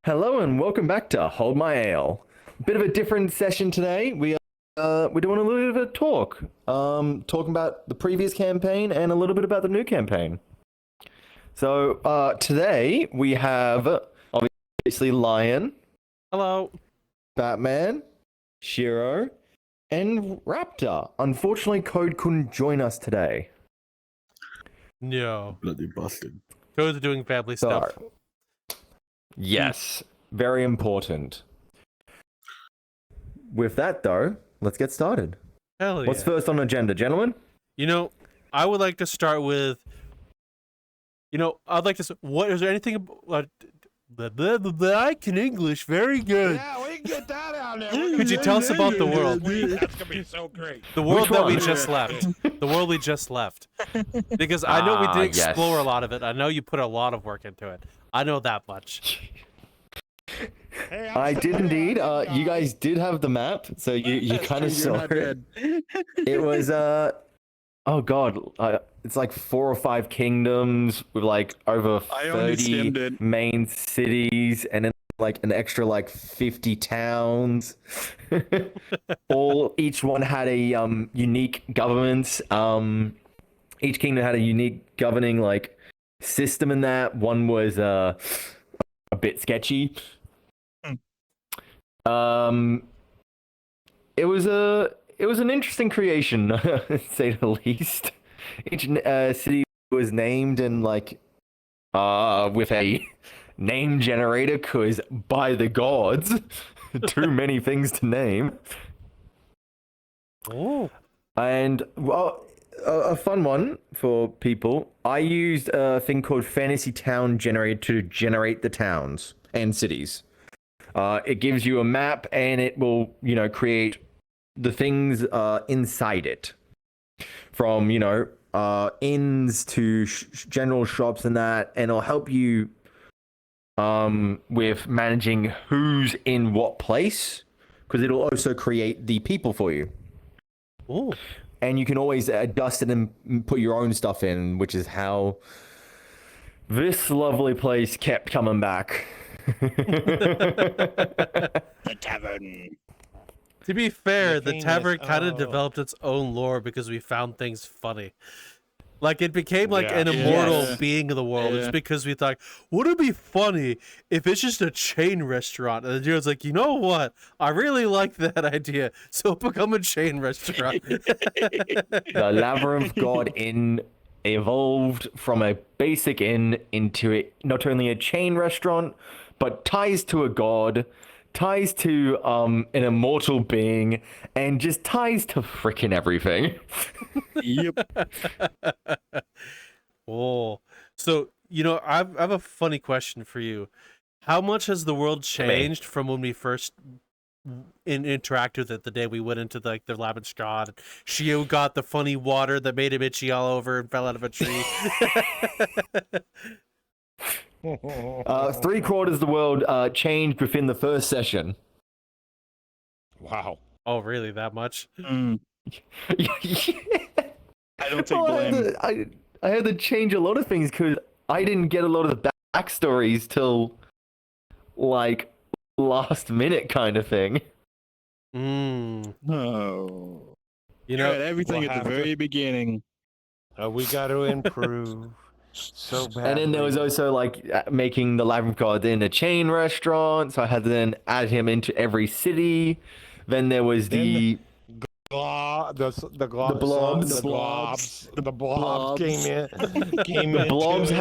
Hello and welcome back to Hold My Ale. Bit of a different session today. We're doing a little bit of a talk. Talking about the previous campaign and a little bit about the new campaign. So today we have obviously Lion, Hello. Batman, Shiro, and Raptor. Unfortunately, Code couldn't join us today. No. Bloody bastard. Code's doing family stuff. Yes, very important. With that though, let's get started. Hell yeah. What's first on the agenda, gentlemen? I would like to start with, I'd like to, what, is there anything about, I can English very good. Yeah, we can get that out there. Could you tell us about the world? That's gonna be so great. The world Which that we one? just left. The world we just left. Because I know we did explore a lot of it. I know you put a lot of work into it. I know that much. Hey, I did indeed. You guys did have the map, so you kind of saw it. It was oh god, it's like 4 or 5 kingdoms with like over I only 30 skimmed it. main cities, and then like an extra like 50 towns. Each one had a unique government. Each kingdom had a unique governing like system in that. One was a bit sketchy. It was an interesting creation, to say the least. Each city was named and like with a name generator, cause by the gods, too many things to name. Oh. And well, a fun one for people. I used a thing called Fantasy Town Generator to generate the towns and cities. It gives you a map, and it will, create the things inside it, from inns to general shops and that, and it'll help you with managing who's in what place, because it'll also create the people for you. Oh. And you can always adjust it and put your own stuff in, which is how this lovely place kept coming back. The tavern. To be fair, the famous- tavern kind of oh. developed its own lore because we found things funny. Like, it became like Yeah. an immortal Yes. being of the world. It's Yeah. because we thought, would it be funny if it's just a chain restaurant? And the dude's like, you know what? I really like that idea. So become a chain restaurant. The Labyrinth God Inn evolved from a basic inn into not only a chain restaurant, but ties to a god, ties to an immortal being, and just ties to frickin' everything. Yep. Oh, so, I have a funny question for you. How much has the world changed from when we first interacted with it the day we went into the labyrinth god? Shio got the funny water that made him itchy all over and fell out of a tree. 3/4 of the world changed within the first session. Wow. Oh, really? That much? I don't take Well, blame. I had to change a lot of things because I didn't get a lot of the backstories till like last minute kind of thing. Mm. No. You You know, had everything What at the happened? very beginning. We got to improve so bad. And then there was also like making the Labyrinth God in a chain restaurant, so I had to then add him into every city. Then there was the the blobs. The blobs came in. the blobs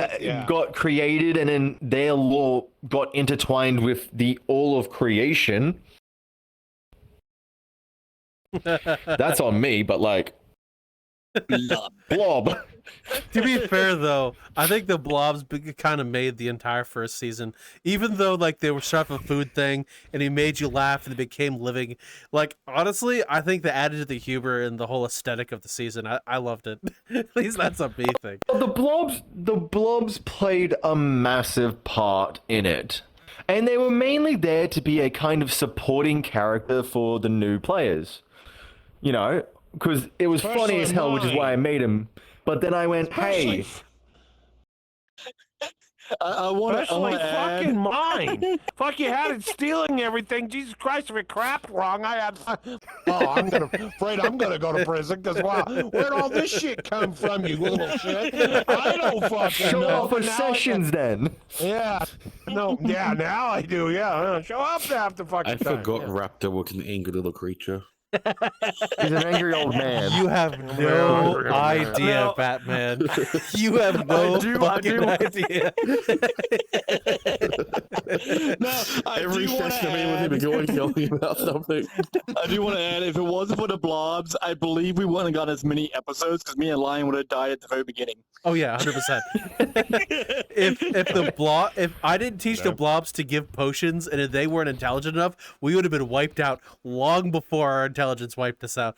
got created, and then their lore got intertwined with the all of creation. That's on me, but like blob. to be fair, though, I think the blobs kind of made the entire first season. Even though, like, they were sort of a food thing, and he made you laugh, and they became living. Like, honestly, I think they added to the humor and the whole aesthetic of the season. I loved it. At least that's a me thing. The blobs played a massive part in it. And they were mainly there to be a kind of supporting character for the new players. Because it was funny as hell, which is why I made him. But then I went, hey, I want Especially to add. fucking mine. Fuck, you had it stealing everything. Jesus Christ, if it crapped wrong, I had. Oh, I'm gonna go to prison because wow, where'd all this shit come from, you little shit? I don't fucking Show know. off for but now sessions then. Yeah. No. Yeah. Now I do. Yeah. Show up half the fucking I time. forgot Yeah. Raptor was an angry little creature. He's an angry old man. You have no idea, No. Batman. You have no fucking idea. No, I Every do want to session I add. with him, he's always yelling about something. I do want to add. If it wasn't for the blobs, I believe we wouldn't have got as many episodes because me and Lion would have died at the very beginning. Oh yeah, 100%. If I didn't teach the blobs to give potions and if they weren't intelligent enough, we would have been wiped out long before our intelligence wiped us out.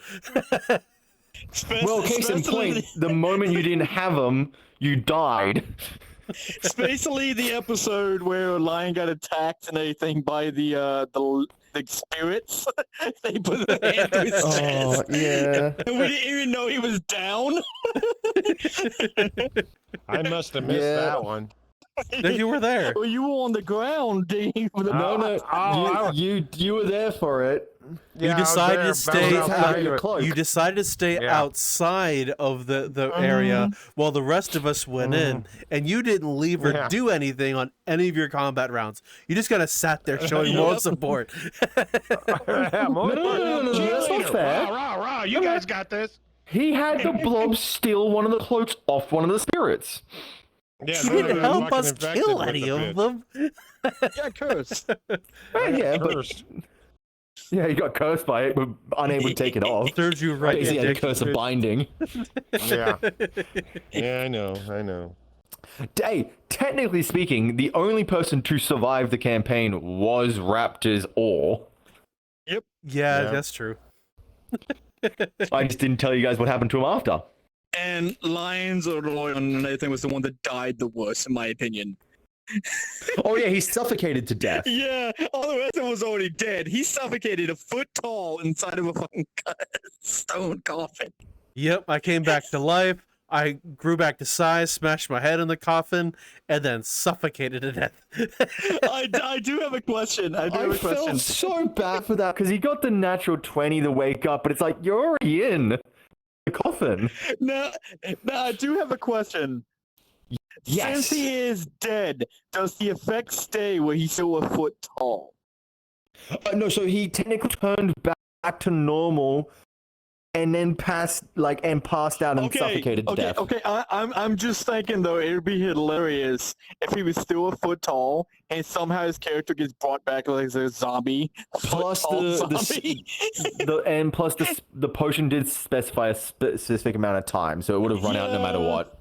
Well, case in point, the moment you didn't have them, you died. Especially the episode where Lion got attacked and everything by the spirits. They put their hand to his Oh, chest. yeah. And we didn't even know he was down. I must have missed Yeah. that one. No, you were there. Well, you were on the ground, Dean. With the No, you were there for it. You Yeah, I was decided there, to stay. bounced outside your of it. cloak. You decided to stay Yeah. outside of the area while the rest of us went in, and you didn't leave or Yeah. do anything on any of your combat rounds. You just kind of sat there showing moral support. Yeah, No, that's not fair. Rah, you guys got this. He had the blob steal one of the cloaks off one of the spirits. Yeah, You none of didn't them help fucking us infected kill with any the of bit. them. yeah, curse. Yeah, but Cursed. yeah, he got cursed by it, but unable to take it off. Serves you right. Basically, had a Dick. curse of binding. Yeah. Yeah, I know. Hey, technically speaking, the only person to survive the campaign was Raptor's ore. Yeah, Yeah. that's true. I just didn't tell you guys what happened to him after. And Lions or Lion and everything was the one that died the worst, in my opinion. Oh yeah, he suffocated to death. Yeah, all the rest of them was already dead. He suffocated a foot tall inside of a fucking stone coffin. Yep, I came back to life. I grew back to size, smashed my head in the coffin, and then suffocated to death. I do have a question. I do have I a question. felt so bad for that because he got the natural 20 to wake up, but it's like you're already in the coffin. No, I do have a question. Yes. Since he is dead, does the effect stay where he's still a foot tall? No, so he technically turned back to normal, and then passed out and suffocated to death. Okay. I'm just thinking though, it would be hilarious if he was still a foot tall and somehow his character gets brought back like a zombie. Plus foot-tall the zombie. the potion did specify a specific amount of time, so it would have run out no matter what.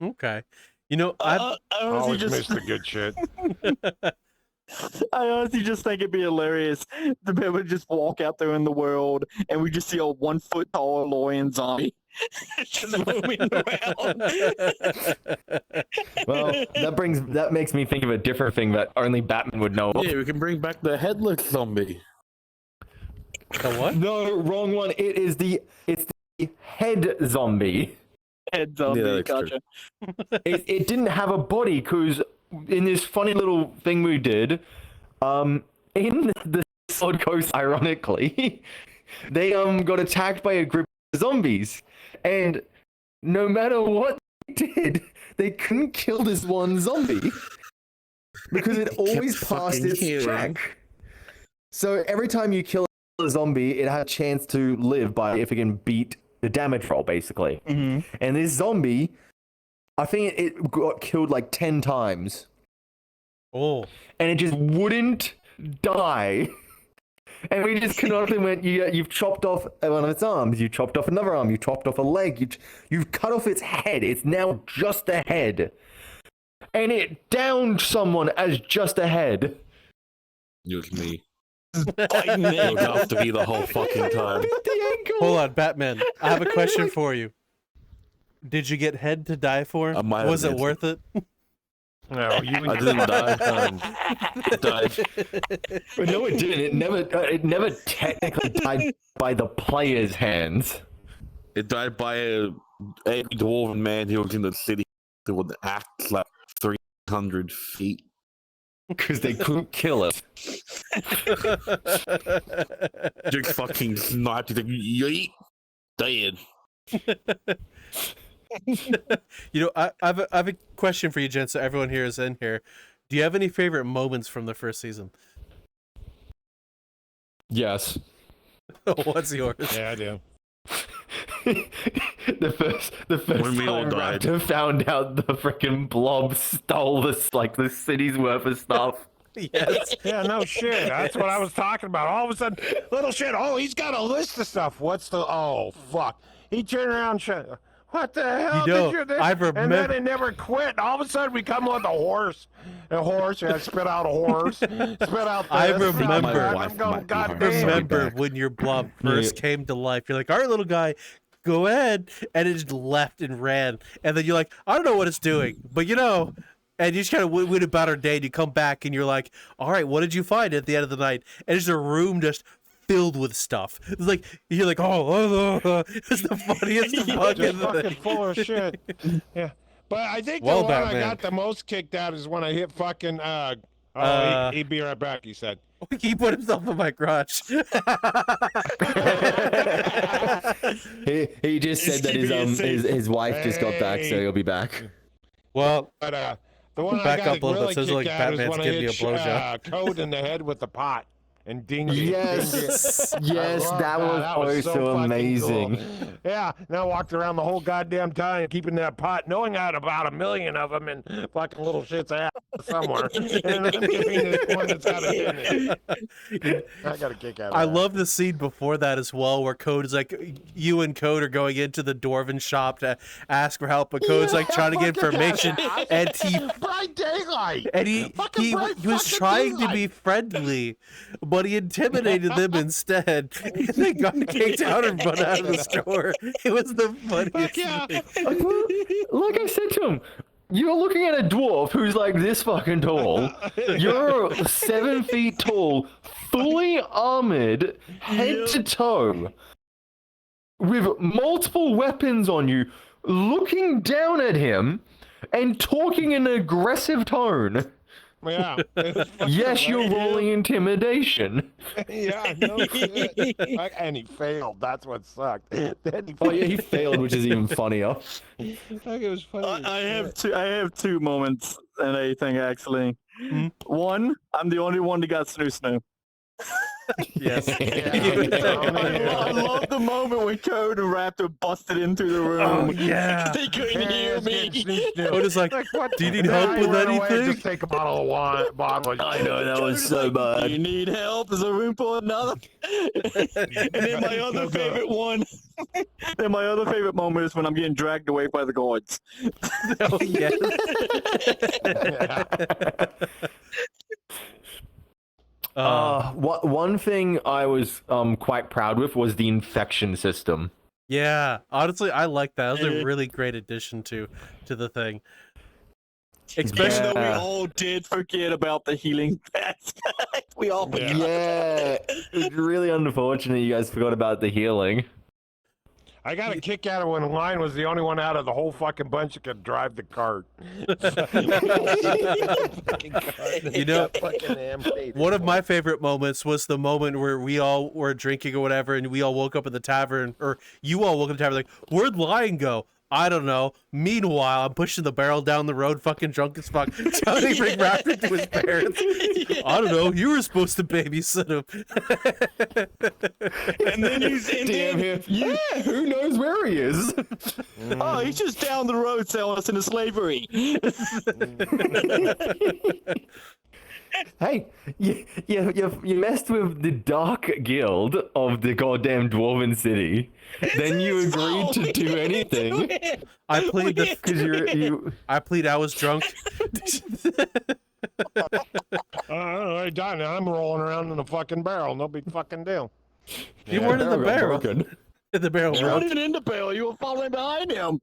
Okay. You know, I I honestly Always just missed the good shit. I honestly just think it'd be hilarious to be able to just walk out there in the world and we just see a 1 foot tall lion zombie just roaming around. Well, that makes me think of a different thing that only Batman would know. Yeah, we can bring back the headless zombie. the what? No, wrong one. It's the head zombie. Head zombie, Yeah, that's gotcha. It didn't have a body because in this funny little thing we did, in the Sword Coast, ironically, they got attacked by a group of zombies, and no matter what they did, they couldn't kill this one zombie because it always passed fucking its healing. check. So every time you kill a zombie, it had a chance to live by if it can beat the damage roll, basically. Mm-hmm. And this zombie, I think it got killed like 10 times. Oh. And it just wouldn't die. And we just canonically went, you've chopped off one of its arms, you chopped off another arm, you chopped off a leg, you've cut off its head. It's now just a head. And it downed someone as just a head. It was me. Biting It it. was after me the whole fucking time. The ankle. Hold on, Batman. I have a question for you. Did you get head to die for? I might have Was it been. worth it? No, you I didn't die. It died. But no, it didn't. It never technically died by the player's hands. It died by a dwarven man who was in the city. They would act like 300 feet. Because they couldn't kill it. Just fucking sniped it. Yeet. Dead. I have a question for you, Jen. So everyone here is in here. Do you have any favorite moments from the first season? Yes. What's yours? Yeah, I do. the first When we all time died. Raptor found out the freaking blob stole the city's worth of stuff. Yes. Yeah, no shit. That's what I was talking about. All of a sudden, little shit. Oh, he's got a list of stuff. What's the? Oh, fuck. He turned around. What the hell You know, did you do? I And then remember- it never quit. All of a sudden, we come with a horse. A horse. Yeah, spit out a horse. Spit out. I this, spit out remember- that. My wife I'm going, might be God hard. damn. Remember back. when your blob first came to life? You're like, all right, little guy, go ahead, and it just left and ran. And then you're like, I don't know what it's doing, but and you just kind of went about our day. And you come back and you're like, all right, what did you find at the end of the night? And it's a room just filled with stuff. It's like you're like, it's the funniest Just fucking fucking thing. full of shit. Yeah. But I think Well, the one I Batman. got the most kicked out is when I hit fucking. He'd be right back. He said. He put himself in my crotch. He just said that his wife just got back, so he'll be back. Well, But the one Back I got up a little really bit, sounds like kicked out is Batman's when I giving hit you a blowjob. Code in the head with the pot and dinged it. Yes, Dinged it. I yes, love that was so so fucking amazing. cool. Yeah, and I walked around the whole goddamn time keeping that pot, knowing I had about 1 million of them in fucking little shit's ass somewhere. And I'm giving this one that's got a ding in it. I got a kick out of I that. love the scene before that as well, where Code is like, you and Code are going into the Dwarven shop to ask for help, but Code's like trying to get information, and Bright daylight. he Fucking bright was fucking trying to daylight. be friendly, but he intimidated them instead, and they got kicked out and run out of the store. It was the funniest Yeah. thing. Like I said to him, you're looking at a dwarf who's like this fucking tall. You're 7 feet tall, fully armored, head to toe, with multiple weapons on you, looking down at him and talking in an aggressive tone. Yeah. It was fucking Yes, you're right. rolling intimidation. Yeah, no shit. And he failed. That's what sucked. Then he Oh yeah, he failed, which is even funnier. It was funny. I have two moments and everything actually. Hmm? One, I'm the only one that got snoo. Yes. I love the moment when Code and Raptor busted into the room. Oh, yeah. They couldn't hear me. Code is like, what? do you need And then help I with ran away and anything? Just take a bottle of wine. I know that was so bad. You need help? There's a room for another. And then my other favorite one. Then my other favorite moment is when I'm getting dragged away by the guards. Oh, yes. One thing I was quite proud with was the infection system. Yeah, honestly, I like that. That was a really great addition to the thing. Especially Even though we Yeah. all did forget about the healing aspect. We all forgot. Yeah, it's really unfortunate you guys forgot about the healing. I got a kick out of when Line was the only one out of the whole fucking bunch that could drive the cart. You know, one of my favorite moments was the moment where we all were drinking or whatever, and we all woke up at the tavern, or you all woke up at the tavern like, where'd Lion go? I don't know. Meanwhile, I'm pushing the barrel down the road, fucking drunk as fuck, trying to bring Raptor to his parents. I don't know. You were supposed to babysit him. And then he's in Damn him. Yeah, who knows where he is? Oh, he's just down the road selling us into slavery. Hey, you messed with the Dark Guild of the goddamn Dwarven City. Then you agreed to do anything I plead the because you. I plead I was drunk. I done. I'm rolling around in a fucking barrel. No big fucking deal. You weren't in the barrel. Broken. The barrel You weren't broke. even in the barrel. You were following behind him.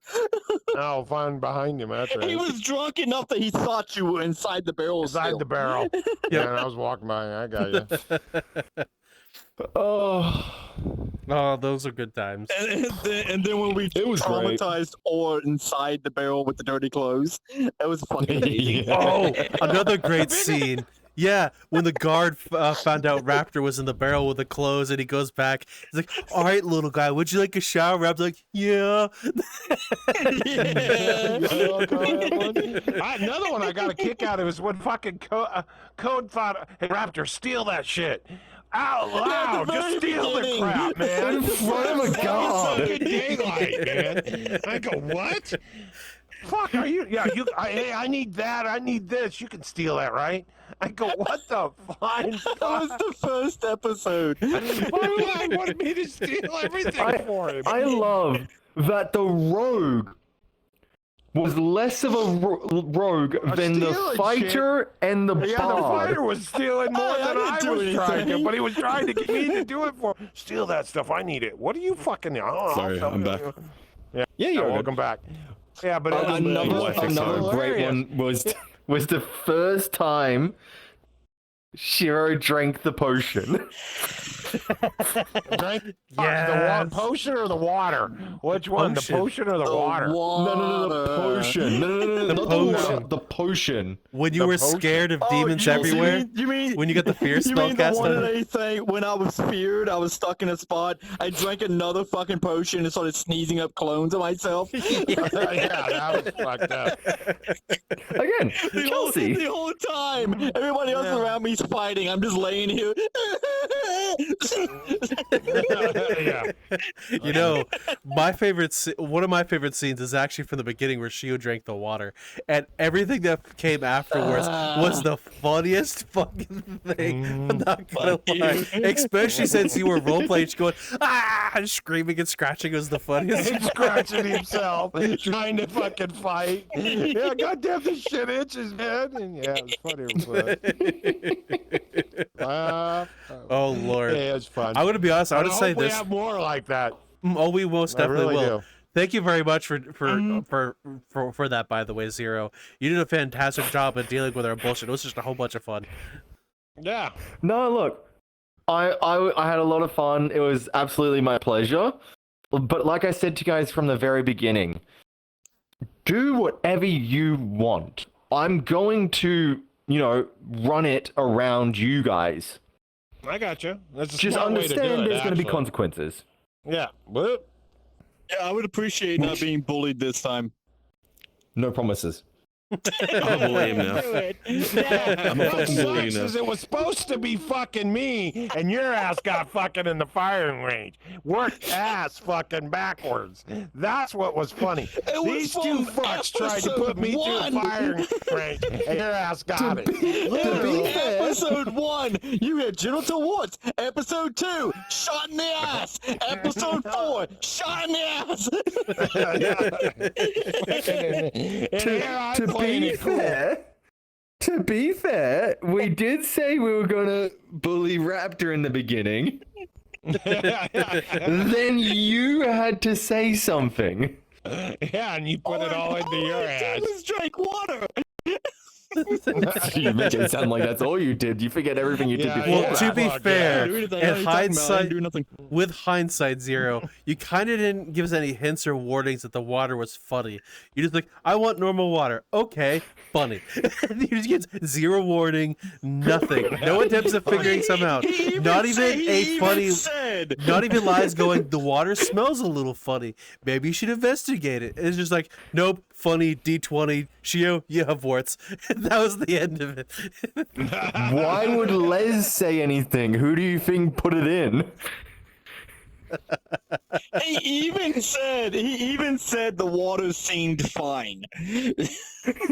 Oh, fine behind him. That's right. He was drunk enough that he thought you were inside the barrel. Inside still. the barrel. Yeah, and I was walking by. I got you. Oh, Oh, those are good times. And then when we It was great. traumatized or inside the barrel with the dirty clothes, that was fucking amazing. Yeah. Oh, another great scene. Yeah, when the guard found out Raptor was in the barrel with the clothes, and he goes back. He's like, "All right, little guy, would you like a shower?" Raptor's like, "Yeah." Another one I got a kick out of is when fucking Code thought, "Hey, Raptor, steal that shit." Out loud, just steal the crap, man. In front of a god. Fucking daylight, man. I go, what? Fuck, are you? Yeah, hey, I need that. I need this. You can steal that, right? I go, what the fine? That was the first episode. Why would I want me to steal everything for him? I love that the rogue was less of a rogue than the stealing fighter and the Yeah, the bard. fighter was stealing more Hey, I than didn't I do was trying to, anything. but he was trying to get me to do it for him. Steal that stuff. I need it. What are you fucking? Sorry, I'm back. Yeah, you're good. welcome back. Yeah, but it was Another great hilarious. one was the first time Shiro drank the potion. Drank Yes. the potion or the water? Which one? Potion. The potion or the water? No, the potion. No, The not potion. water, the potion. When you The were potion. scared of demons you everywhere, mean when you got the fear you spell mean the cast one on that it? they say when I was feared, I was stuck in a spot, I drank another fucking potion and started sneezing up clones of myself. Yeah, that was fucked up. Again, Kelsey. The whole time, everybody else around me's fighting. I'm just laying here. Yeah. You know, one of my favorite scenes is actually from the beginning where Shio drank the water, and everything that came afterwards was the funniest fucking thing. I'm not gonna lie, especially since you were role playing, going and screaming and scratching was the funniest. He's scratching himself, trying to fucking fight. Yeah, goddamn, this shit itches, man. And yeah, it was funny. Oh Lord, Yeah, it's fun. I'm gonna be honest. I I would say hope we this. have more like that. Oh, we most I definitely really will. do. Thank you very much for that. By the way, Zero, you did a fantastic job of dealing with our bullshit. It was just a whole bunch of fun. Yeah. No, look, I had a lot of fun. It was absolutely my pleasure. But like I said to you guys from the very beginning, do whatever you want. I'm going to, run it around you guys. I got you. That's a Just smart way to do understand it, there's going to be actually. consequences. Yeah. Whoop. Yeah, I would appreciate not being bullied this time. No promises. I'm a bully now. I'm a What fucking bully sucks now. is it was supposed to be fucking me, and your ass got fucking in the firing range. Worked ass fucking backwards. That's what was funny. was These two from fucks tried to put me through episode a firing range, and your ass got it. Literally, episode 1, you had genital warts. Episode 2, shot in the ass. Episode 4, shot in the ass. And here I'm To playing be it cool. fair, we did say we were gonna bully Raptor in the beginning. Then you had to say something. Yeah, and you put it all into your ass. Just drank water. You make it sound like that's all you did. You forget everything you did Yeah, before. Well, to be Fuck, fair, Yeah. in hindsight, do nothing. with hindsight, Zero, you kind of didn't give us any hints or warnings that the water was funny. You just like, I want normal water. Okay, funny. You just get zero warning, nothing. No attempts of figuring some out. Not even a funny. Said. Not even lies going, the water smells a little funny. Maybe you should investigate it. It's just like, nope, funny, D20, Shio, you have warts. That was the end of it. Why would Les say anything? Who do you think put it in? He even said the water seemed fine.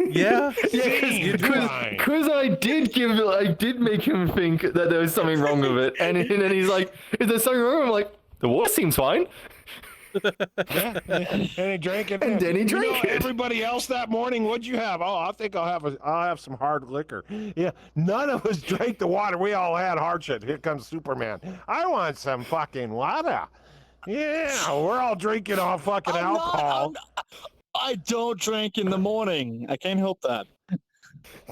Yeah. Because I did make him think that there was something wrong with it, and then he's like, "Is there something wrong?" I'm like, "The water seems fine." And he drank it. And then he drank it. Everybody else that morning, what'd you have? Oh, I think I'll have some hard liquor. Yeah, none of us drank the water. We all had hard shit. Here comes Superman. I want some fucking water. Yeah, we're all drinking all fucking alcohol. I don't drink in the morning. I can't help that.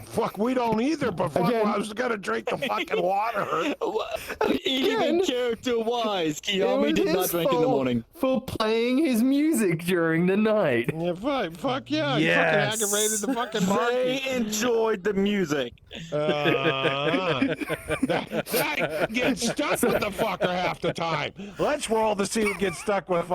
Fuck, we don't either, but fuck, Again. I was gonna drink the fucking water. Even character-wise, Kiyomi did not drink in the morning. For playing his music during the night. Yeah, fuck yeah, Yes. you fucking aggravated the fucking They barkeep. enjoyed the music. That gets stuck with the fucker half the time. Let's roll to see who gets stuck with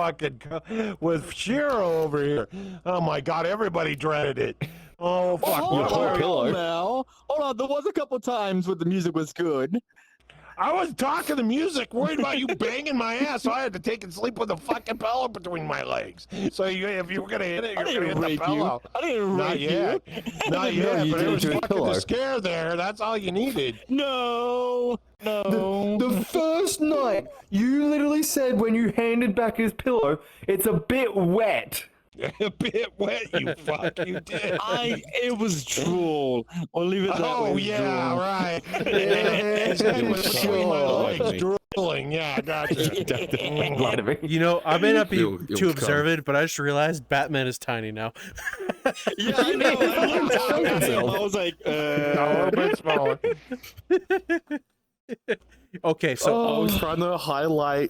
with Shiro over here. Oh my god, everybody dreaded it. Oh fuck. Hold on now. Hold on, there was a couple times where the music was good. I was talking the music, worried about you banging my ass, so I had to take and sleep with a fucking pillow between my legs. So if you were gonna hit it, you're gonna hit the pillow. I didn't Not rape yet. you. Not yet, you but did it it was to a fucking pillow. the scare there. That's all you needed. No. The first night, you literally said when you handed back his pillow, it's a bit wet. A bit wet, you fuck. You did. It was drool. I'll leave it that way. Oh yeah, drool. right. His head was between my legs, drooling. Yeah, I got you. Lie to me. You know, I may not be You'll too come. observant, but I just realized Batman is tiny now. Yeah, I know. I looked down at him. I was like, A little bit smaller. Okay, so I was trying to highlight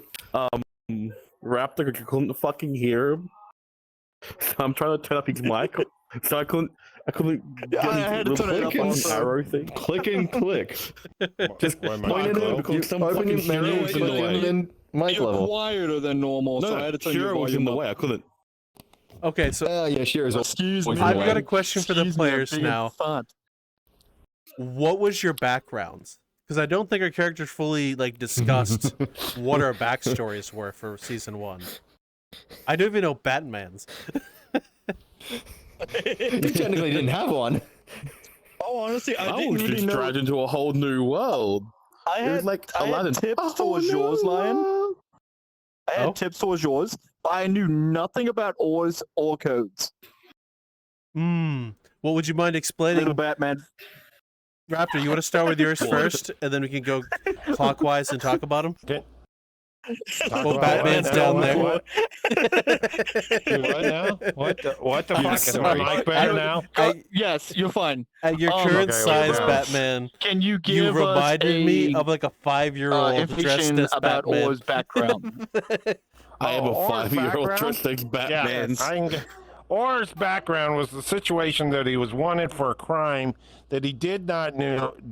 Raptor, I couldn't fucking hear him. So I'm trying to turn up his mic, so I couldn't get I his had to little turn it up fucking also. arrow thing. Click and click. Just Where am I? point it Michael, in, because you some open your fucking menu, hero click was in the in, way. and then mic you're level. quieter than normal, so I had to turn your Shiro was in volume the up. way. I couldn't. okay, so Oh yeah, sure is. Excuse me. I've I've got a question for the Excuse me, I'm players being now. fun. What was your backgrounds? Because I don't think our characters fully discussed what our backstories were for season 1. I don't even know Batman's. You technically didn't have one. Oh, honestly, I I didn't was really just know. dragged into a whole new world. I It was had, like I Aladdin. had tips Oh, towards yours, Lion. I had Oh? tips towards yours, but I knew nothing about ores or codes. What would you mind explaining? Little Batman. Raptor, you want to start with yours first, and then we can go clockwise and talk about them? Well, Batman's down there. What now? What the fuck? Is my sorry. mic better now? Yes, you're fine. At your Oh, current okay, size, well, Batman, Can you give you us reminded me a, of like a 5-year-old dressed information as about Batman. Or's background? I am a Or's 5-year-old background? dressed as Batman. Orr's background was the situation that he was wanted for a crime that he did not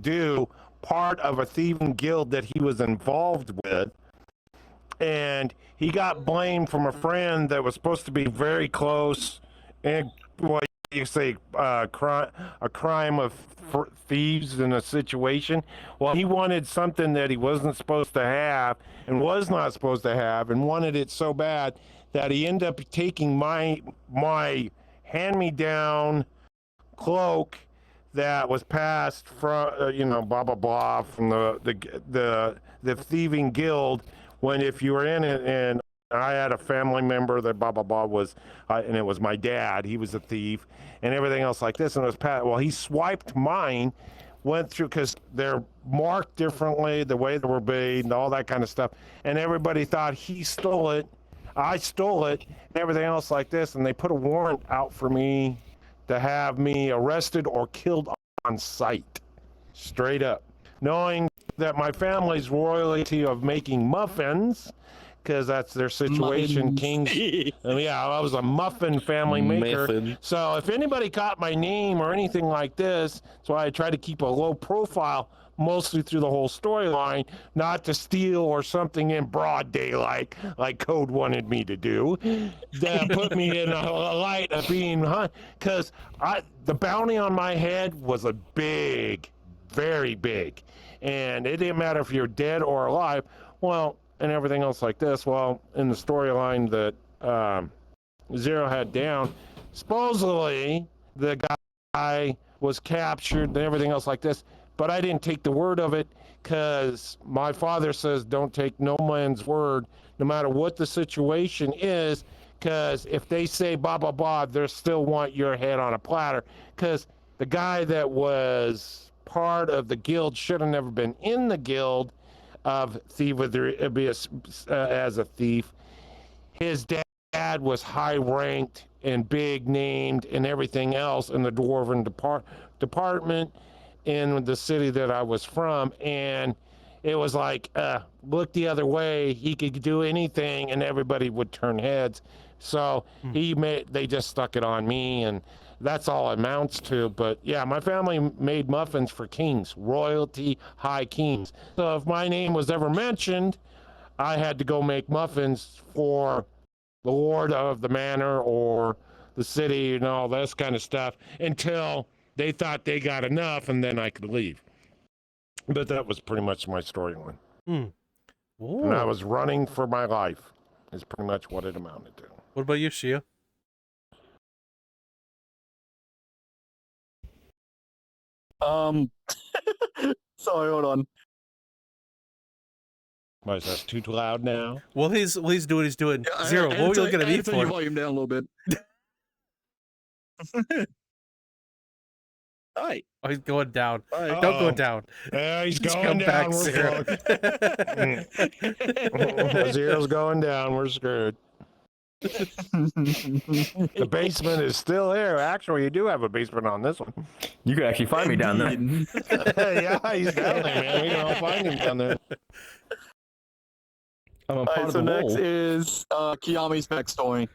do, part of a thieving guild that he was involved with. And he got blamed from a friend that was supposed to be very close, and what you say, a crime of thieves in a situation. Well, he wanted something that he wasn't supposed to have and was not supposed to have, and wanted it so bad that he ended up taking my hand-me-down cloak that was passed from blah blah blah from the thieving guild. When if you were in it, and I had a family member that blah blah blah was, and it was my dad. He was a thief, and everything else like this. And it was Pat. Well, he swiped mine, went through because they're marked differently, the way they were made, and all that kind of stuff. And everybody thought he stole it. I stole it, and everything else like this. And they put a warrant out for me to have me arrested or killed on sight, straight up, knowing that my family's royalty of making muffins, because that's their situation, kings. Yeah, I was a muffin family maker. Muffin. So if anybody caught my name or anything like this, that's why I try to keep a low profile mostly through the whole storyline, not to steal or something in broad daylight like Code wanted me to do. That put me in a light of being because the bounty on my head was a big, very big. And it didn't matter if you're dead or alive. Well, and everything else like this. Well, in the storyline that Zero had down, supposedly the guy was captured and everything else like this. But I didn't take the word of it because my father says don't take no man's word, no matter what the situation is. Because if they say blah, blah, blah, they still want your head on a platter. Because the guy that was part of the guild should have never been in the guild of thievery as a thief. His dad was high ranked and big named and everything else in the dwarven department in the city that I was from, and it was like, look the other way. He could do anything, and everybody would turn heads. So they just stuck it on me, and that's all it amounts to. But yeah, my family made muffins for kings, royalty high kings. So if my name was ever mentioned, I had to go make muffins for the lord of the manor or the city and all this kind of stuff until they thought they got enough, and then I could leave. But that was pretty much my storyline. And I was running for my life is pretty much what it amounted to. What about you, Shio? Sorry, hold on. Why is that too loud now? Well, he's doing what he's doing. Zero, I what were you had looking at to me turn your for? volume down a little bit. All right. Oh, he's going down. All right. Don't go down. He's Just going come back, down. Zero. Zero's going down. We're screwed. The basement is still there. Actually, you do have a basement on this one. You can actually find me down there. Yeah, he's down there, man. We can all find him down there. I'm a All part right, of so the next wall. is Kiami's backstory.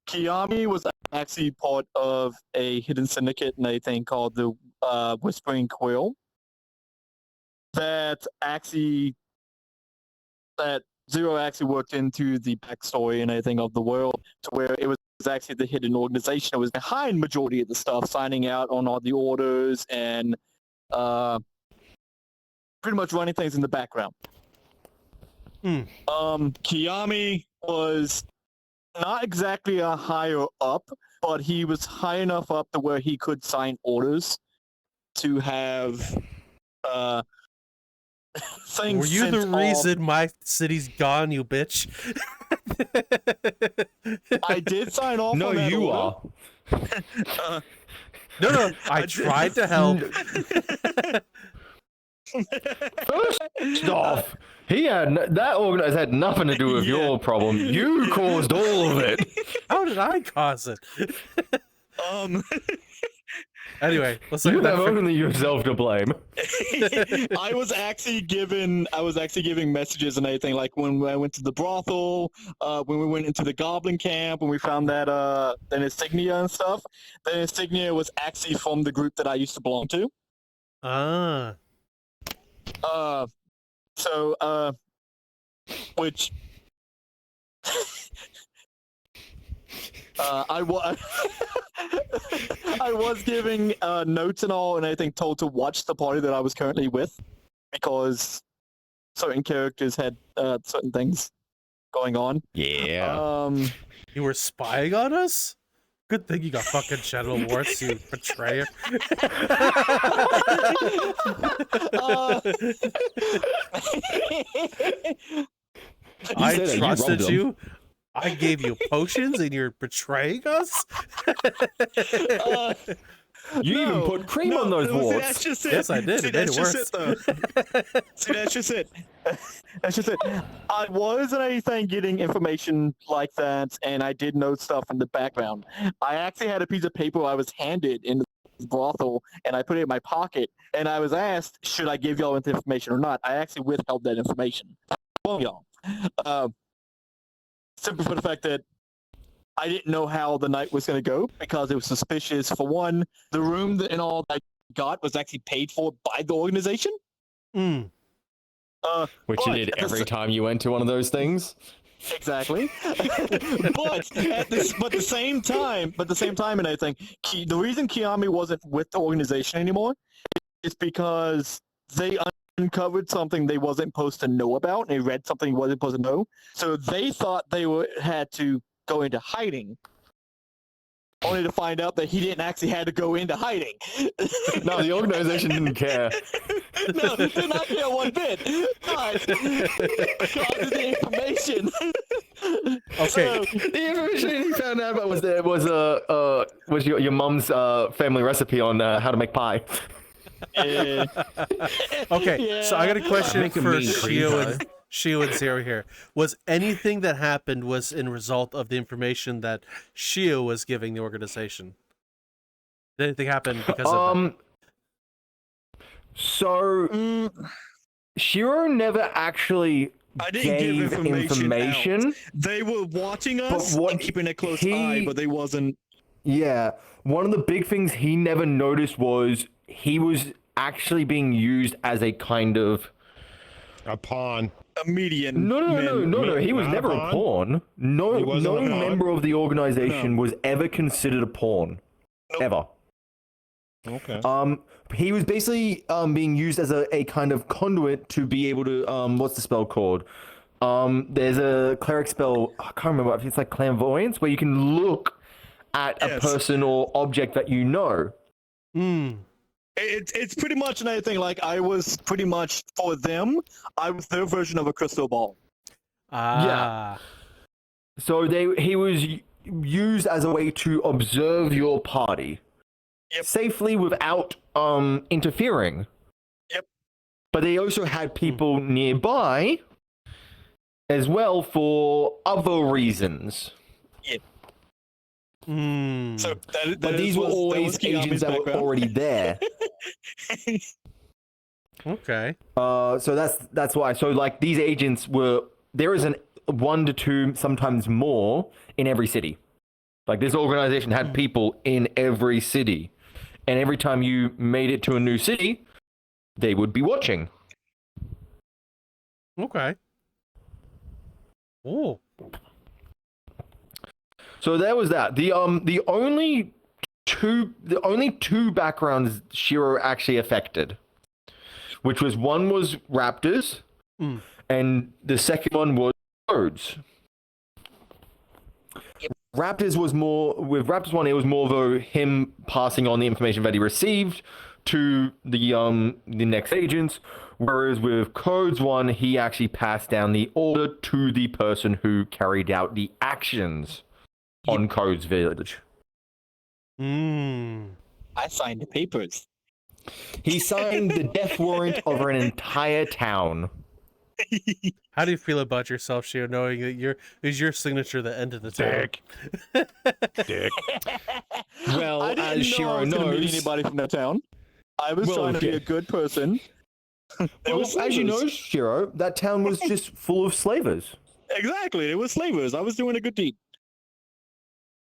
Kiami was actually part of a hidden syndicate and a thing called the Whispering Quill. That Zero actually worked into the backstory and everything of the world to where it was actually the hidden organization that was behind majority of the stuff, signing out on all the orders and pretty much running things in the background. Kiami was not exactly a higher up, but he was high enough up to where he could sign orders to have things. Were you the sent off. reason my city's gone, you bitch? I did sign off No, on that you order. are. No, I tried to help. First off, that organizer had nothing to do with your problem. You caused all of it. How did I cause it? Anyway, let's You look have at that. only yourself to blame. I was actually giving messages and everything, like when I went to the brothel, when we went into the goblin camp, when we found that an insignia and stuff. The insignia was actually from the group that I used to belong to. Which I was giving notes and all and everything, told to watch the party that I was currently with because certain characters had certain things going on. Yeah. You were spying on us? Good thing you got fucking Shadow Wars, you betrayer. I said that, you trusted robbed them. you. I gave you potions and you're betraying us? You even put cream on those warts. That's just it. Yes, I did. See, It made that's it just worse. though. See, that's just it. That's just it. I wasn't anything getting information like that, and I did know stuff in the background. I actually had a piece of paper I was handed in the brothel, and I put it in my pocket, and I was asked, should I give y'all the information or not? I actually withheld that information from y'all. Simply for the fact that I didn't know how the night was going to go because it was suspicious. For one, the room and all that I got was actually paid for by the organization. Mm. Which you did every time you went to one of those things. Exactly. but the same time, and I think the reason Kiami wasn't with the organization anymore is because they uncovered something they wasn't supposed to know about, and they read something he wasn't supposed to know. So they thought they had to go into hiding, only to find out that he didn't actually have to go into hiding. No, the organization didn't care. No, they did not care one bit. But because of the information. Okay. The information he found out about was your mom's family recipe on how to make pie. Okay, so I got a question Make a for mean cream pie. Shio and Zero here. Was anything that happened was in result of the information that Shio was giving the organization? Did anything happen because of that? So Shiro never actually I didn't give gave information out. They were watching us what and keeping a close eye, but they wasn't. Yeah, one of the big things he never noticed was he was actually being used as a kind of A pawn. A median. No. He was Not a never a pawn? pawn. No, He wasn't no a pawn? member of the organization was ever considered a pawn, ever. Okay. He was basically being used as a kind of conduit to be able to what's the spell called? There's a cleric spell. I can't remember. It's like clairvoyance, where you can look at a person or object that you know. It's pretty much another thing. Like I was pretty much for them. I was their version of a crystal ball. Yeah. So he was used as a way to observe your party safely without interfering. Yep. But they also had people nearby as well for other reasons. Yep. So but these were always agents that were already there. Okay. So that's why. So like these agents were there is 1 to 2, sometimes more in every city. Like this organization had people in every city, and every time you made it to a new city, they would be watching. Okay. Oh. So there was that. The only two backgrounds Shiro actually affected, which was one was raptors, and the second one was birds. Raptors was more with Raptors 1. It was more of him passing on the information that he received to the next agents, whereas with Codes 1, he actually passed down the order to the person who carried out the actions on Codes Village. I signed the papers. He signed the death warrant over an entire town. How do you feel about yourself, Shio, knowing that is your signature the end of the town? Dick. Well, I didn't as know I Shiro was gonna meet knows, anybody from the town. I was trying to be a good person. well, as you know, Shiro, that town was just full of slavers. Exactly, it was slavers. I was doing a good deed.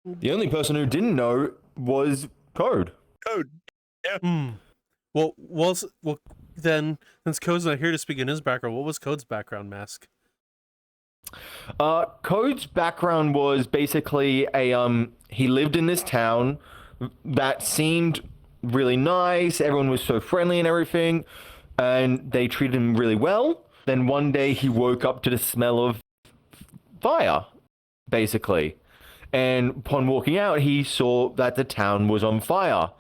The only person who didn't know was Code. Code. Yeah. Well, then, since Code's not here to speak in his background, what was Code's background, Mask? Code's background was basically he lived in this town that seemed really nice. Everyone was so friendly and everything, and they treated him really well. Then one day he woke up to the smell of fire, basically. And upon walking out, he saw that the town was on fire.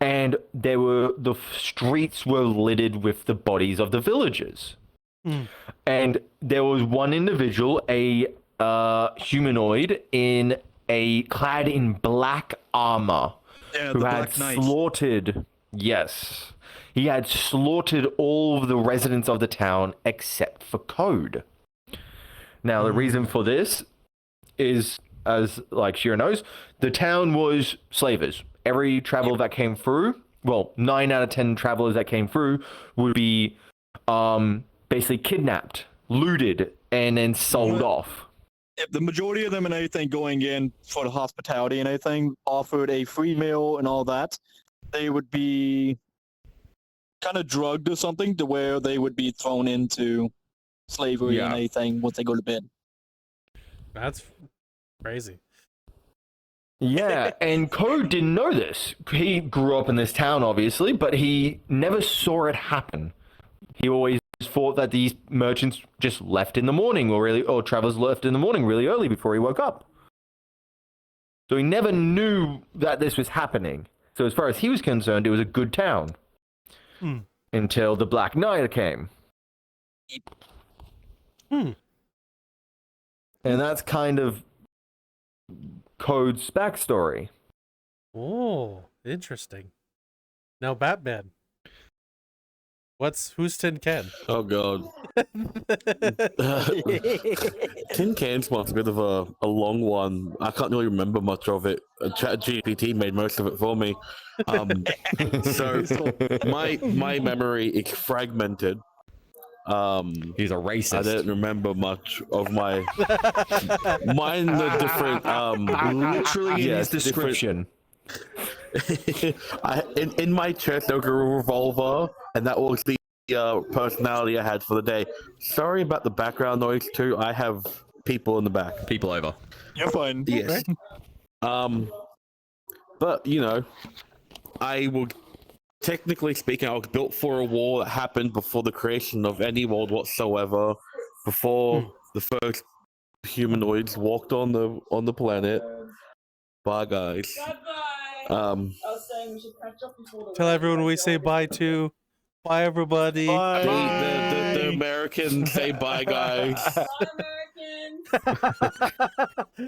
And the streets were littered with the bodies of the villagers. And there was one individual, a humanoid, clad in black armor, who had slaughtered. Yes, he had slaughtered all of the residents of the town except for Code. Now, the reason for this is, as like Shiro knows, the town was slavers. Every traveler that came through, 9 out of 10 travelers that came through would be basically kidnapped, looted, and then sold off. The majority of them and everything going in for the hospitality and everything offered a free meal and all that. They would be kind of drugged or something to where they would be thrown into slavery and everything once they go to bed. That's crazy. Yeah, and Code didn't know this. He grew up in this town, obviously, but he never saw it happen. He always thought that these merchants just left in the morning, or travelers left in the morning really early before he woke up. So he never knew that this was happening. So as far as he was concerned, it was a good town. Until the Black Knight came. And that's kind of Code's backstory. Oh, interesting. Now, Batman. Who's Tin Can? Oh god. Tin Can's one's a bit of a long one. I can't really remember much of it. ChatGPT made most of it for me. So my memory is fragmented. He's a racist. I didn't remember much of my mine. The different Literally in yes, his description. in my chest there was a revolver, and that was the personality I had for the day. Sorry about the background noise too. I have people in the back. People over. You're fine. Yes. But you know, I will. Technically speaking, I was built for a war that happened before the creation of any world whatsoever, before the first humanoids walked on the planet. Bye, guys. Tell everyone we say bye to. Bye, everybody. Bye. The Americans say bye, guys.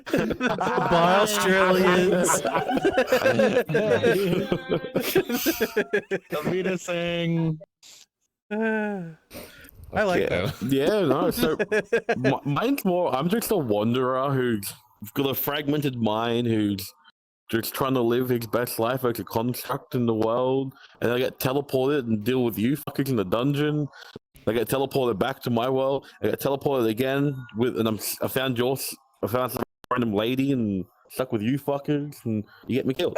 Bye, Australians. Davina saying, I like that. Yeah, no. So mine's more. I'm just a wanderer who's got a fragmented mind, who's just trying to live his best life as a construct in the world, and I get teleported and deal with you fuckers in the dungeon. I get teleported back to my world. I get teleported again I found some random lady and stuck with you fuckers, and you get me killed.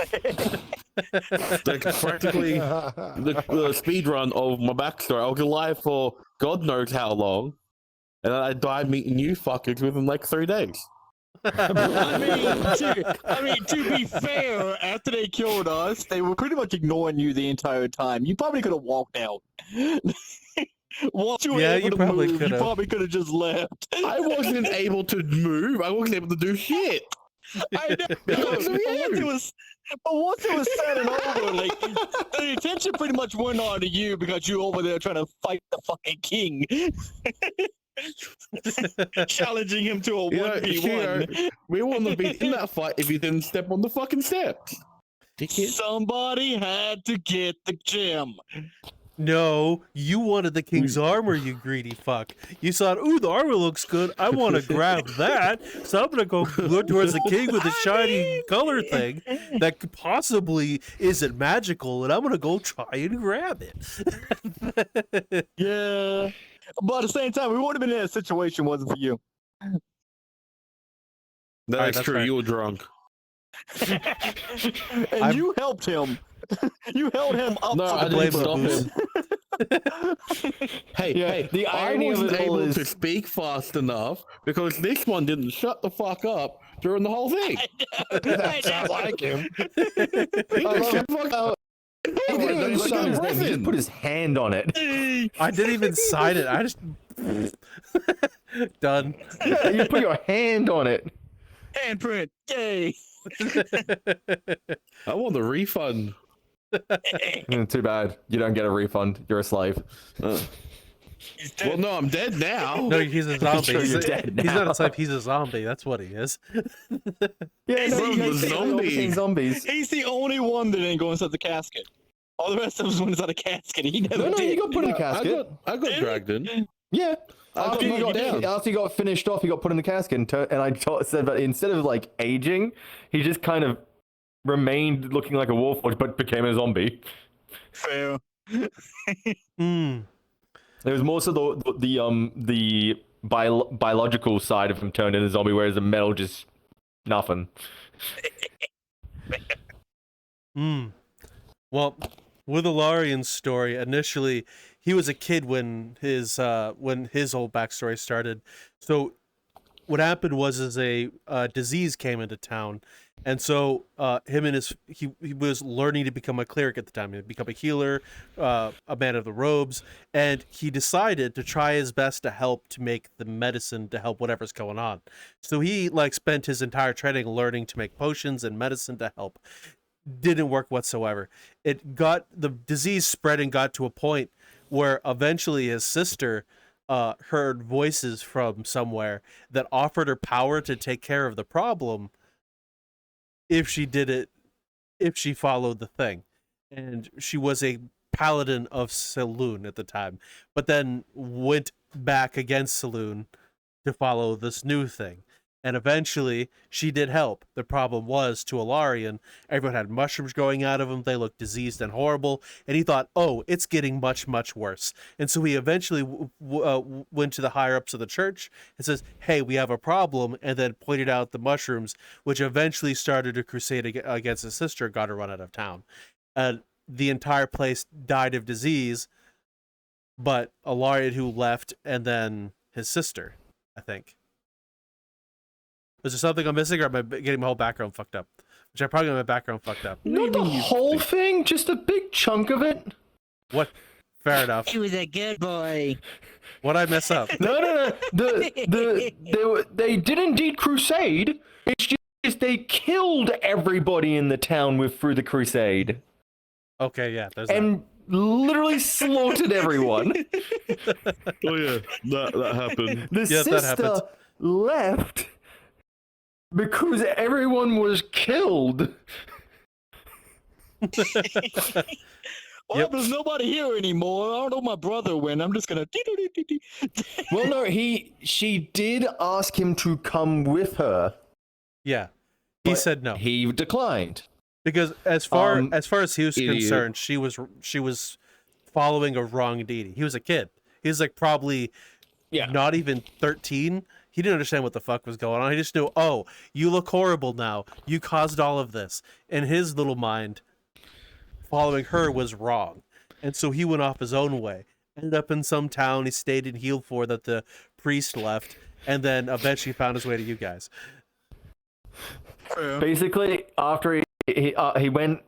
Like practically the speed run of my backstory. I was alive for God knows how long, and then I died meeting you fuckers within like 3 days. I mean, to be fair, after they killed us, they were pretty much ignoring you the entire time. You probably could have walked out. Once you were able you to probably move, could you have. probably could have just left. I wasn't able to move. I wasn't able to do shit. I know. But once it was said and over, like the attention pretty much went on to you because you over there trying to fight the fucking king, challenging him to a 1v1. We wouldn't have been in that fight if you didn't step on the fucking steps. Somebody had to get the gem. No, you wanted the king's armor, you greedy fuck. You thought, ooh, the armor looks good. I want to grab that. So I'm going to go look towards the king with the shiny color thing that possibly isn't magical, and I'm going to go try and grab it. Yeah. But at the same time, we wouldn't have been in that situation wasn't for you. That's that's true. right. You were drunk. And you helped him. You held him up. No, I blame didn't of stop him. Hey, the I irony of wasn't it all able is- to speak fast enough because this one didn't shut the fuck up during the whole thing. That sounds like him. I love how he didn't even sign his name. He just put his hand on it. I didn't even sign it. I just... Done. You put your hand on it. Handprint. Yay. I want the refund. Too bad. You don't get a refund. You're a slave. Well, no, I'm dead now. No, he's a zombie. sure you're He's, dead he's not now. a slave. He's a zombie. That's what he is. Yeah, no, you he's guys a zombie. Zombies. He's the only one that didn't go inside the casket. All the rest of us went inside a casket. He never No, did. you got put in the casket. I got dragged in. Yeah. I After got knocked down. he got finished off, he got put in the casket, and I said that instead of like aging, he just kind of remained looking like a warforged, but became a zombie. Fair. Hmm. It was more so the biological side of him turned into a zombie, whereas the metal just nothing. Hmm. Well, with Ilarian's story, initially he was a kid when his whole backstory started. So what happened was a disease came into town, and so he was learning to become a cleric at the time. He'd become a healer, a man of the robes, and he decided to try his best to help to make the medicine to help whatever's going on. So he spent his entire training learning to make potions and medicine to help. Didn't work whatsoever. The disease spread and got to a point where eventually his sister heard voices from somewhere that offered her power to take care of the problem if she followed the thing. And she was a paladin of Saloon at the time, but then went back against Saloon to follow this new thing. And eventually, she did help. The problem was, to Alarion, everyone had mushrooms growing out of them. They looked diseased and horrible. And he thought, oh, it's getting much, much worse. And so he eventually went to the higher-ups of the church and says, hey, we have a problem, and then pointed out the mushrooms, which eventually started a crusade against his sister, got her run out of town. The entire place died of disease, but Alarion who left, and then his sister, I think. Is there something I'm missing, or am I getting my whole background fucked up? Which I probably got my background fucked up. Not the whole thing, just a big chunk of it. What? Fair enough. He was a good boy. What'd I mess up? No. They did indeed crusade. It's just they killed everybody in the town through the crusade. Okay, yeah. There's and literally slaughtered everyone. Oh yeah, that happened. The Yeah, that sister happened. left because everyone was killed. Well, Yep. there's nobody here anymore. I don't know, my brother went. I'm just gonna. Well, no, she did ask him to come with her. Yeah. He but said no. He declined. Because as far as he was idiot. concerned, she was following a wrong deity. He was a kid. He was like probably not even 13. He didn't understand what the fuck was going on. He just knew, oh, you look horrible now. You caused all of this. In his little mind, following her was wrong. And so he went off his own way. Ended up in some town he stayed in Heal for that the priest left, and then eventually found his way to you guys. Basically, after he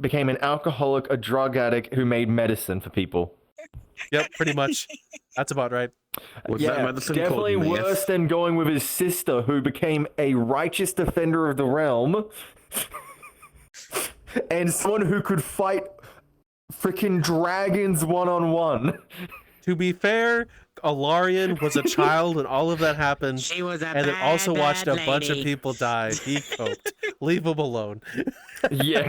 became an alcoholic, a drug addict who made medicine for people. Yep, pretty much. That's about right. Was that Yeah, medicine definitely called meth? worse than going with his sister, who became a righteous defender of the realm, and someone who could fight freaking dragons one-on-one. To be fair, Alarion was a child when all of that happened, She was a and then bad, also watched a bad bunch of lady. people die. He coped. Leave him alone. Yeah.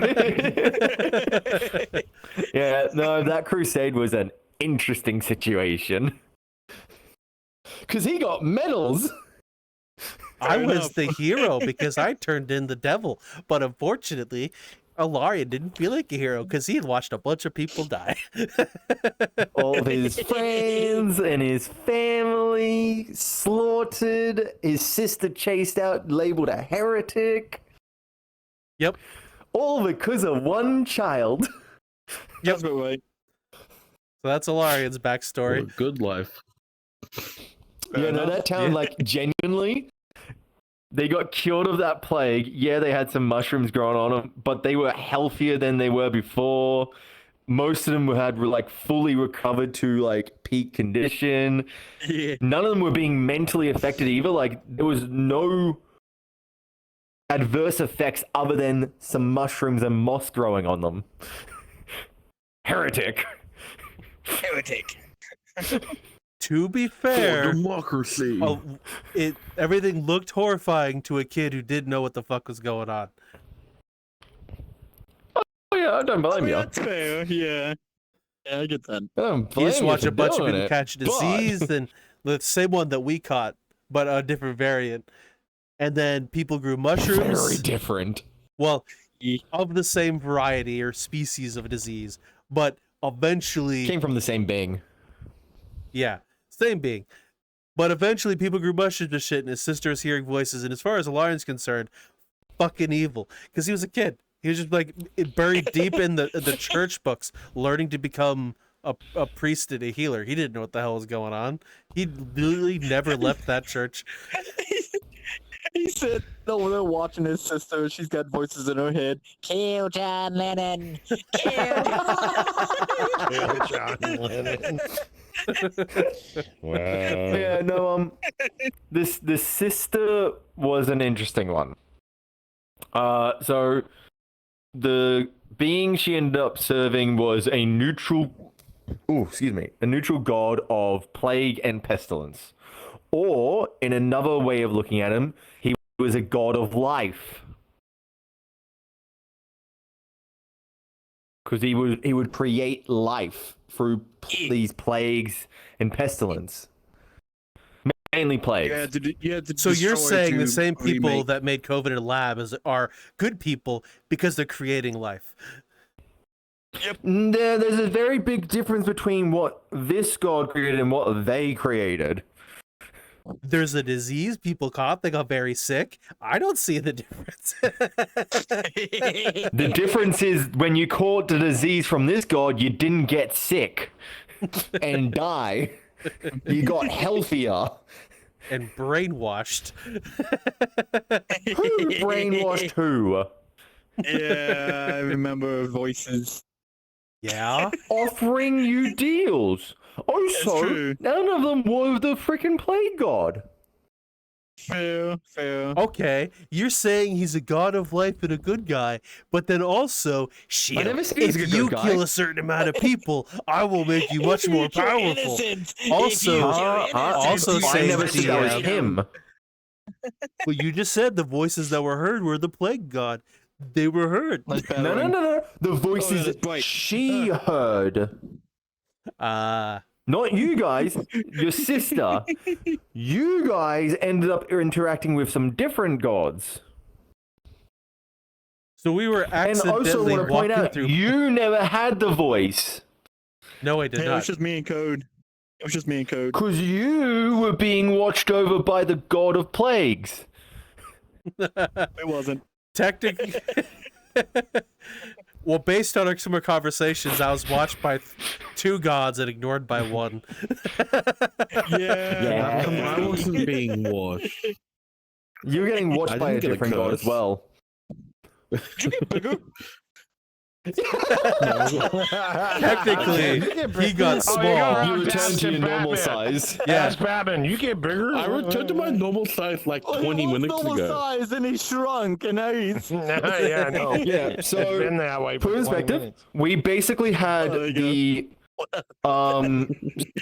Yeah, no, that crusade was an interesting situation. Because he got medals. I was enough. the hero because I turned in the devil, but unfortunately, Alarion didn't feel like a hero because he had watched a bunch of people die. All of his friends and his family slaughtered. His sister chased out, labeled a heretic. Yep. All because of one child. That's about right. So that's Alarion's backstory. What a good life. Yeah, no, that town, Yeah. like, genuinely, they got cured of that plague. Yeah, they had some mushrooms growing on them, but they were healthier than they were before. Most of them had, like, fully recovered to, like, peak condition. Yeah. None of them were being mentally affected either. Like, there was no adverse effects other than some mushrooms and moss growing on them. Heretic. Heretic. To be For fair, democracy. everything looked horrifying to a kid who didn't know what the fuck was going on. Oh, yeah, I don't blame you. That's fair. Yeah. Yeah, I get that. I don't You blame just you watch for a bunch of doing people it, catch but- disease, then the same one that we caught, but a different variant. And then people grew mushrooms. Very different. Well, of the same variety or species of disease, but eventually, Came from the same being. yeah, same being. But eventually, people grew mushrooms to shit, and his sister is hearing voices. And as far as Alarian's concerned, fucking evil, because he was a kid. He was just like buried deep in the church books, learning to become a priest and a healer. He didn't know what the hell was going on. He literally never left that church. He said over there watching his sister. She's got voices in her head. Kill John Lennon. Kill John. John Lennon. Wow. Yeah, no, the sister was an interesting one. So the being she ended up serving was a neutral god of plague and pestilence. Or, in another way of looking at him, he was a god of life. because he would create life through these plagues and pestilence. Mainly plagues. So you're saying the same people that made COVID in a lab are good people because they're creating life. There's a very big difference between what this god created and what they created. There's a disease people caught. They got very sick. I don't see the difference. The difference is when you caught the disease from this god, you didn't get sick and die. You got healthier. And brainwashed. Who brainwashed who? Yeah, I remember voices. Yeah? Offering you deals. Also, true. none of them were the freaking plague god. Fair. Okay, you're saying he's a god of life and a good guy, but then also, shit, never said he's a if good you guy. kill a certain amount of people, I will make you much more powerful. Also, also I saying never said that was him. Well, you just said the voices that were heard were the plague god. They were heard. No. The voices that's right. she heard. Not you guys, your sister. You guys ended up interacting with some different gods. So we were And accidentally also want to point walking out, through. you never had the voice. No, I did Hey, it not. was just me and Code. Because you were being watched over by the god of plagues. It wasn't. Technically, well, based on some of our conversations, I was watched by two gods and ignored by one. Yeah. I wasn't being washed. You were getting watched I by a didn't get a different god as curse. well. Did you get bigger? Technically, he got small. You returned to your normal size. Yeah. Ask Batman, you get bigger? I returned to my normal size like 20 minutes normal ago. size and he shrunk and now he's... Yeah, I know. Yeah, It's so been that way for for 20 perspective, minutes. we basically had Oh, the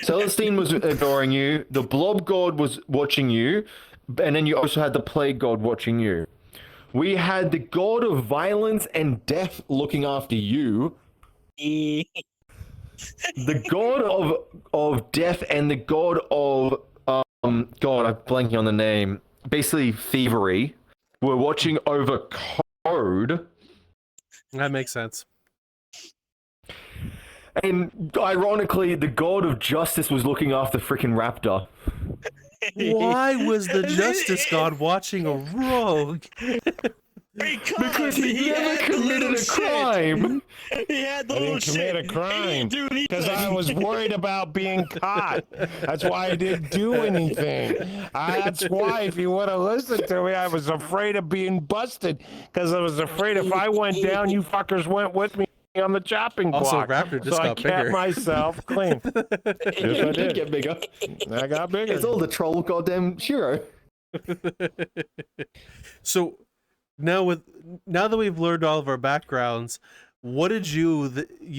Celestine was adoring you, the Blob God was watching you, and then you also had the Plague God watching you. We had the God of Violence and Death looking after you. The God of Death and the God of God, I'm blanking on the name. Basically, thievery. We're watching over Code. That makes sense. And ironically, the God of Justice was looking after freaking Raptor. Why was the Justice God watching a rogue? Because he never committed a crime. He had the I little didn't commit a shit. crime He didn't do because I anything. was worried about being caught. That's why I didn't do anything. That's why, if you would have listened to me, I was afraid of being busted because I was afraid if I went down, you fuckers went with me on the chopping block. Also, Raptor just so I got kept bigger. myself clean. Yes, I did. Get bigger. I got bigger. It's all the troll goddamn Shiro. So now that we've learned all of our backgrounds, what did you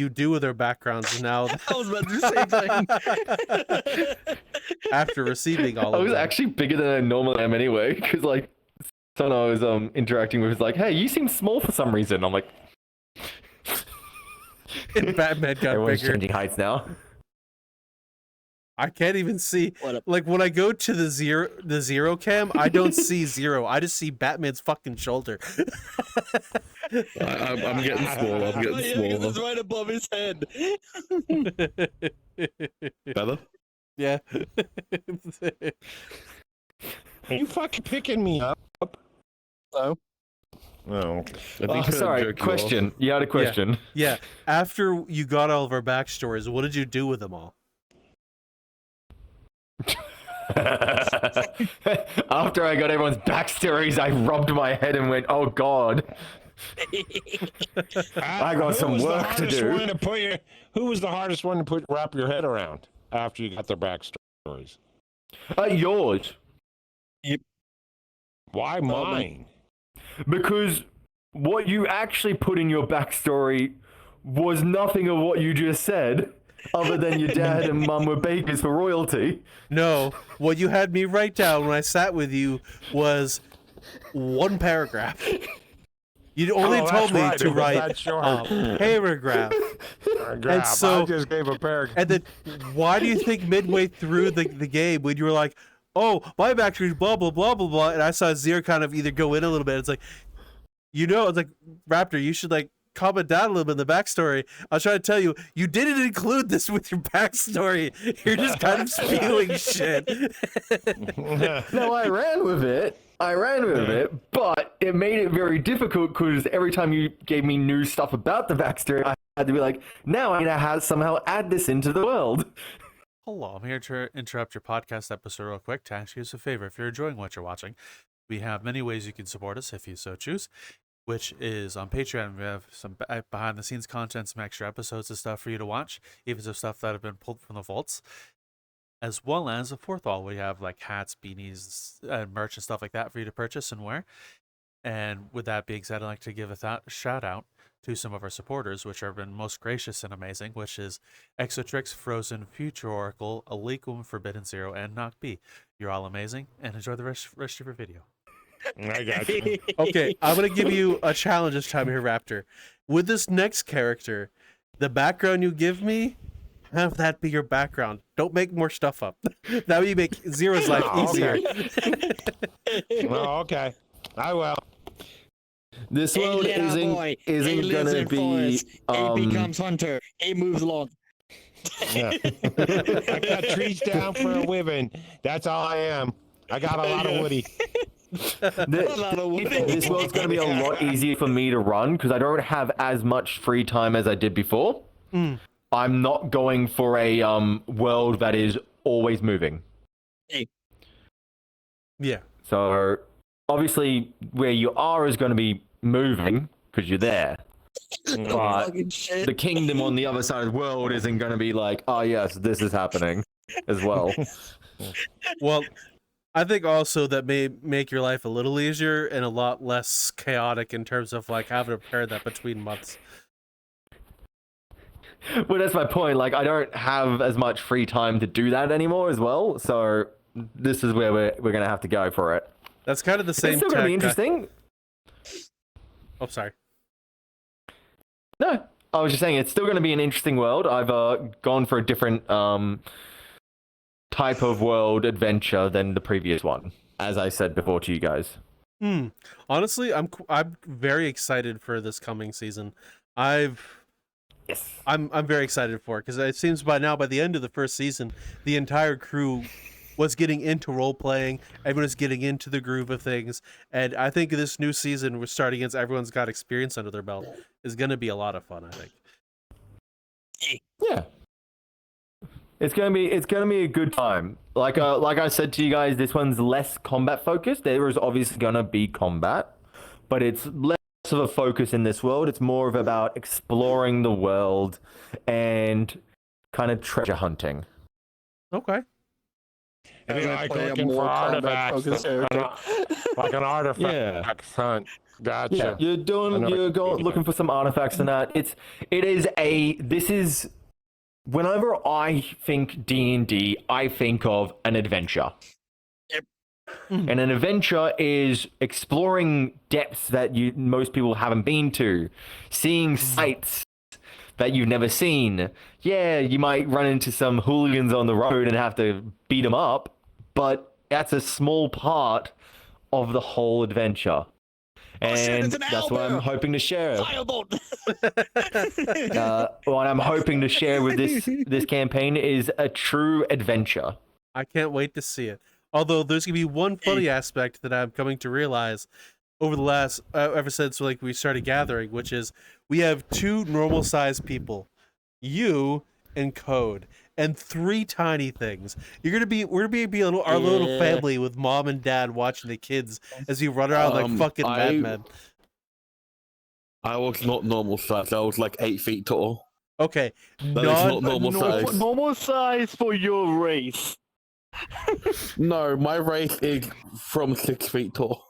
do with our backgrounds now I was about to say something. after receiving all I of was them? actually bigger than I normally am anyway, because like someone I was interacting with was like, "Hey, you seem small for some reason." I'm like, And Batman got everyone's bigger. changing heights now. I can't even see. What up? Like when I go to the zero cam, I don't see Zero. I just see Batman's fucking shoulder. I'm getting small. I'm getting It's smaller. right above his head. Better? Yeah. Are you fucking picking me up? So? No. I think Oh, I sorry. jerk you Question. You had a question. Yeah. After you got all of our backstories, what did you do with them all? After I got everyone's backstories, I rubbed my head and went, "Oh God." I got some Who was the work to hardest do. one who was the hardest one to wrap your head around after you got their backstories? Yours. Why mine? Because what you actually put in your backstory was nothing of what you just said, other than your dad and mum were bakers for royalty. No, what you had me write down when I sat with you was one paragraph. You only told me right, to it was write that short. paragraph. Grab. so- I just gave a paragraph. And then why do you think midway through the game when you were like, oh, my backstory is blah, blah, blah, blah, blah, and I saw Zero kind of either go in a little bit, it's like, it's like, Raptor, you should like comment down a little bit in the backstory. I was trying to tell you, you didn't include this with your backstory. You're just kind of spewing shit. No, I ran with it. But it made it very difficult because every time you gave me new stuff about the backstory, I had to be like, now I need to somehow add this into the world. Hello, I'm here to interrupt your podcast episode real quick to ask you a favor. If you're enjoying what you're watching, we have many ways you can support us if you so choose, which is on Patreon. We have some behind-the-scenes content, some extra episodes of stuff for you to watch, even some stuff that have been pulled from the vaults, as well as a fourth wall. We have like hats, beanies, merch and stuff like that for you to purchase and wear. And with that being said, I'd like to give a shout out to some of our supporters, which have been most gracious and amazing, which is Exotrix, Frozen, Future Oracle, Aliquum, ForbiddenZero, and Knock B. You're all amazing, and enjoy the rest of your video. I got you. Okay, I'm going to give you a challenge this time here, Raptor. With this next character, the background you give me, have that be your background. Don't make more stuff up. That way you make Zero's life easier. Oh, okay. I will. This world isn't gonna be. He becomes hunter. He moves along. Yeah. I got trees down for a living. That's all I am. I got a lot of woody. This world's gonna be a lot easier for me to run because I don't have as much free time as I did before. I'm not going for a world that is always moving. Yeah. So obviously where you are is going to be moving because you're there. But the kingdom on the other side of the world isn't going to be like, oh yes, this is happening as well. Well, I think also that may make your life a little easier and a lot less chaotic in terms of like having to pair that between months. Well, that's my point. Like, I don't have as much free time to do that anymore as well. So this is where we're going to have to go for it. That's kind of the same. It's still going to be interesting. Oh, sorry. No, I was just saying it's still going to be an interesting world. I've gone for a different type of world adventure than the previous one, as I said before to you guys. Honestly, I'm very excited for this coming season. I'm very excited for it because it seems by the end of the first season, the entire crew was getting into role playing. Everyone is getting into the groove of things, and I think this new season, we're starting against everyone's got experience under their belt, is going to be a lot of fun. I think. Yeah, it's gonna be a good time. Like I said to you guys, this one's less combat focused. There is obviously gonna be combat, but it's less of a focus in this world. It's more of about exploring the world and kind of treasure hunting. Okay. It'd be like looking for artifacts. Like an artifact hunt. Gotcha. Yeah, you're going looking for some artifacts and that. This is whenever I think D&D, I think of an adventure. Yep. And an adventure is exploring depths that most people haven't been to, seeing sights that you've never seen. Yeah, you might run into some hooligans on the road and have to beat them up, but that's a small part of the whole adventure. And that's what I'm hoping to share. What I'm hoping to share with this campaign is a true adventure. I can't wait to see it. Although there's gonna be one funny aspect that I'm coming to realize over the last ever since we started gathering, which is we have 2 normal-sized people, you and Code, and 3 tiny things. We're gonna be our little family with mom and dad watching the kids as we run around like fucking madmen. I was not normal size. I was like 8 feet tall. Okay, That is not normal size. Normal size for your race. No, my race is from 6 feet tall.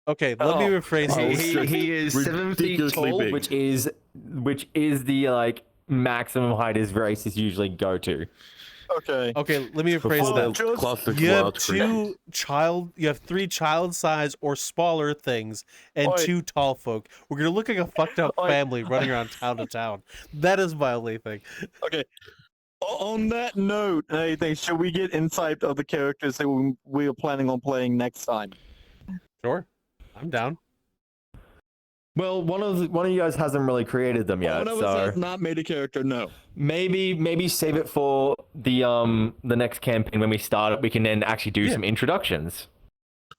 Okay, let me rephrase this. He is 7 feet tall, big. which is the maximum height his races usually go to. Okay. Okay, let me rephrase Before that. the classic You have large creatures. you have 3 child size or smaller things and Oi. 2 tall folk. We're gonna look like a fucked up Oi. family running around town to town. That is my only thing. Okay. On that note, anything, should we get insight of the characters that we are planning on playing next time? Sure. I'm down. Well, one of you guys hasn't really created them yet, One of us so has not made a character, no. maybe save it for the next campaign when we start it. We can then actually do some introductions.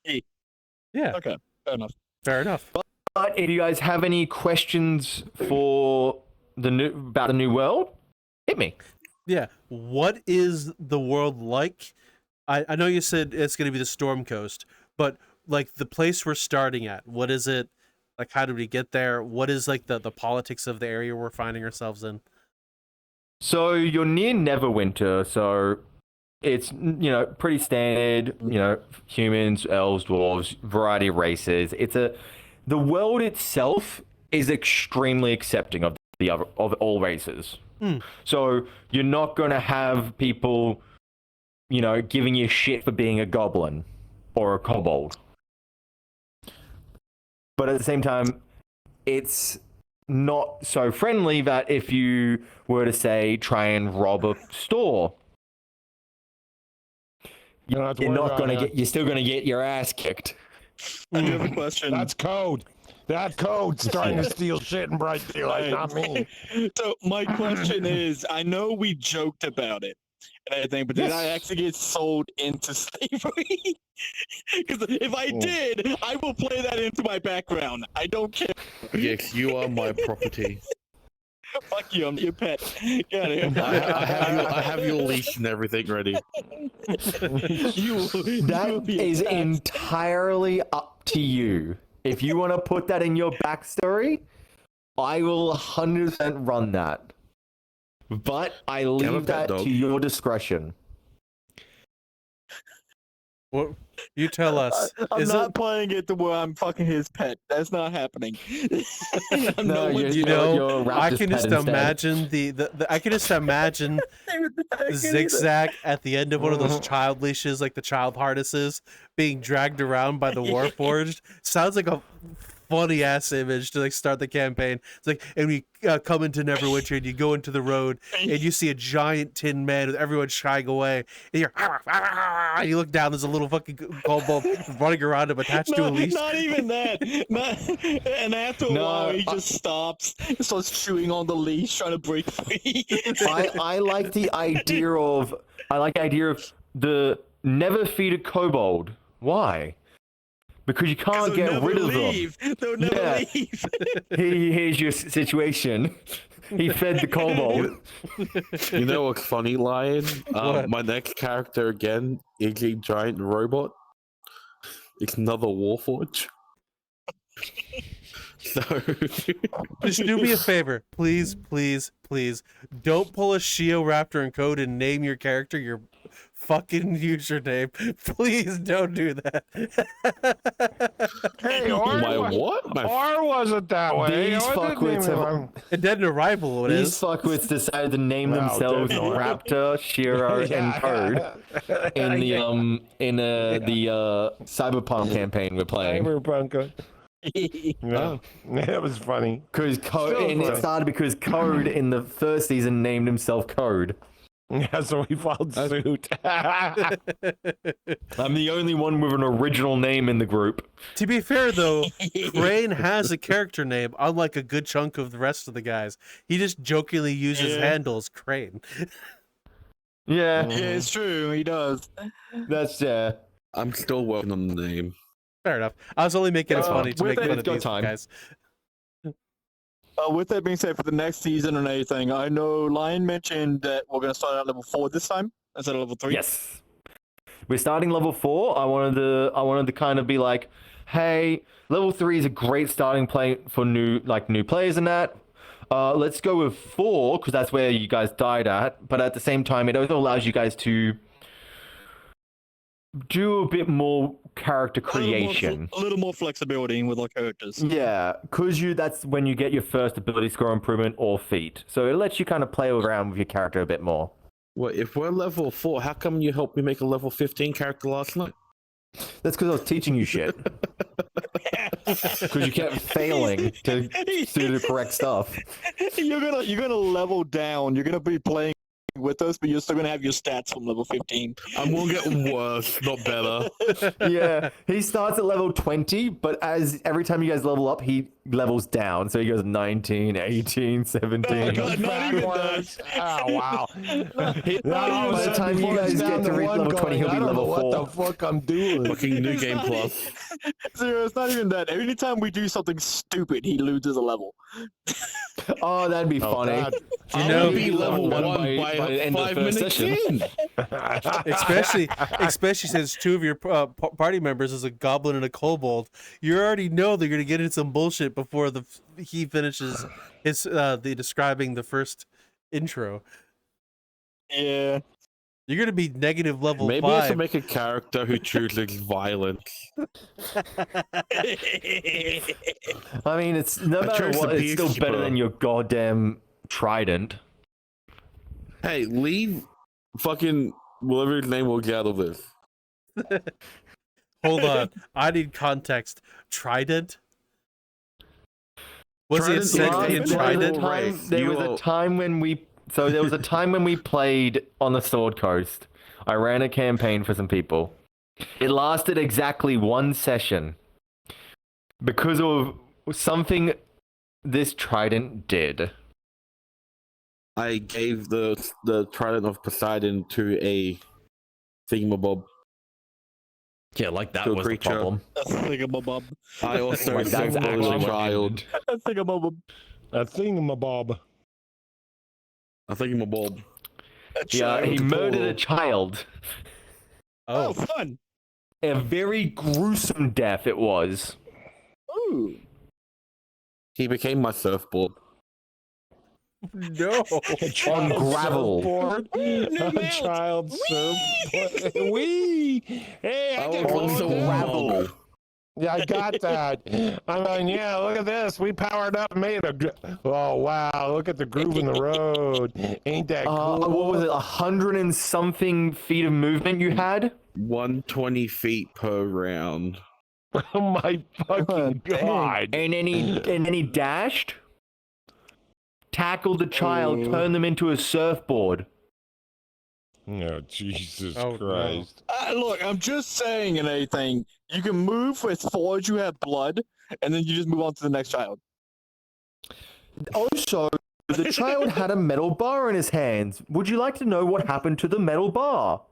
Yeah, Okay, fair enough. fair enough. But if you guys have any questions for about the new world, hit me. Yeah. What is the world like? I know you said it's gonna be the Storm Coast, but like the place we're starting at, what is it? Like, how did we get there? What is like the politics of the area we're finding ourselves in? So you're near Neverwinter, so it's pretty standard. Humans, elves, dwarves, variety of races. The world itself is extremely accepting of of all races. So you're not gonna have people, giving you shit for being a goblin or a kobold. But at the same time, it's not so friendly that if you were to say try and rob a store, you're still gonna get your ass kicked. I do have a question. That's code. That code's trying to steal shit in bright daylight, not me. So my question is, I know we joked about it and everything, but did I Yes. actually get sold into slavery? Because if I did, I will play that into my background. I don't care. Yes, you are my property. Fuck you, I'm your pet. Get out of here. I have your leash and everything ready. That is entirely up to you. If you want to put that in your backstory, I will 100% run that. But I leave that to your discretion. Well, you tell us. I'm Is not it? playing it to where I'm fucking his pet. That's not happening. No, one's- you're I Raptor's can pet just instead. imagine I can just imagine Zigzag at the end of one of those child leashes, like the child harnesses, being dragged around by the Warforged. Sounds like a funny ass image to like start the campaign. It's like, and we come into Neverwinter, and you go into the road, and you see a giant tin man with everyone shying away, and you're, and you look down, there's a little fucking kobold running around him attached to a leash. Not even that. And after a while, he just stops, and starts chewing on the leash, trying to break free. I like the idea of the never feed a kobold. Why? Because you can't get rid of them. They'll never leave. Here's your situation. He fed the kobold. You know what's funny, Lion? What? My next character again is a giant robot. It's another Warforge. So Just do me a favor, please, please, please. Don't pull a Shiorator in code and name your character your fucking username. Please don't do that. Hey, my what? Or was it that way? These Or didn't fuckwits even- have- And Dead in Arrival, it These is. fuckwits decided to name No, themselves they're not. Raptor, Shiro, and Code in the Cyberpunk campaign we're playing. Cyberpunk. Yeah, that was funny. Because Code, Still and it funny. started because Code in the first season named himself Code. Yeah, so we followed suit. I'm the only one with an original name in the group. To be fair, though, Crane has a character name, unlike a good chunk of the rest of the guys. He just jokingly uses handles Crane. Yeah, Yeah, it's true. He does. that's I'm still working on the name. Fair enough. I was only making it funny to with make it, fun of it's got these time. guys. With that being said, for the next season and anything, I know Lion mentioned that we're going to start at level 4 this time instead of level 3. yes. We're starting level 4. I wanted to kind of be like, hey, level 3 is a great starting point for new players and that. Let's go with 4 because that's where you guys died at. But at the same time, it also allows you guys to do a bit more character creation. A little more flexibility with our characters. Yeah, because that's when you get your first ability score improvement or feat. So it lets you kind of play around with your character a bit more. Well, if we're level 4, how come you helped me make a level 15 character last night? That's because I was teaching you shit. Because you kept failing to do the correct stuff. You're gonna level down. You're gonna be playing with us, but you're still gonna have your stats from level 15. I'm gonna get worse, not better. Yeah, he starts at level 20, but as every time you guys level up, he levels down. So he goes 19, 18, 17. God, not even that. Backwards. Oh, wow. By the time you guys get to reach level 20, he'll be level 4. What the fuck I'm doing? Fucking new game plus. Zero, it's not even that. Anytime we do something stupid, he loses a level. Oh, that'd be funny. God. You know, be level 1 by the end of the 5 first minutes session. in. especially since two of your party members is a goblin and a kobold. You already know they're gonna get into some bullshit before he finishes his the describing the first intro. Yeah. You're gonna be negative level Maybe I 5. should make a character who chooses violence. I mean, it's no I matter chose what, the it's still better peacekeeper. than your goddamn trident. Hey, leave fucking whatever his name will get out of this. Hold on, I need context. Trident. Was he a Trident- sentient Trident? There was a time when we played on the Sword Coast. I ran a campaign for some people. It lasted exactly one session because of something this trident did. I gave the Trident of Poseidon to a thingamabob. Yeah, like that To a was the creature. problem. A thingamabob. I also Like, that's saved actually a what child. A thingamabob. A thingamabob. A thingamabob. A Yeah, he child. murdered a child. Oh, Oh, fun. A very gruesome death it was. Ooh. He became my surfboard. no. On gravel. Surfboard. A child surfboard. Wee! Hey, I I got was also gravel. Yeah, I got that. I mean, yeah, look at this. We powered up and made a. Oh, wow. Look at the groove in the road. Ain't that cool? What was it, 100 and something feet of movement you had? 120 feet per round. Oh, my fucking dang. God. And then he dashed, tackled the child, turned them into a surfboard. Oh, Jesus Oh, no. Christ. Look, I'm just saying and anything. You can move as far as you have blood, and then you just move on to the next child. Also, the child had a metal bar in his hands. Would you like to know what happened to the metal bar?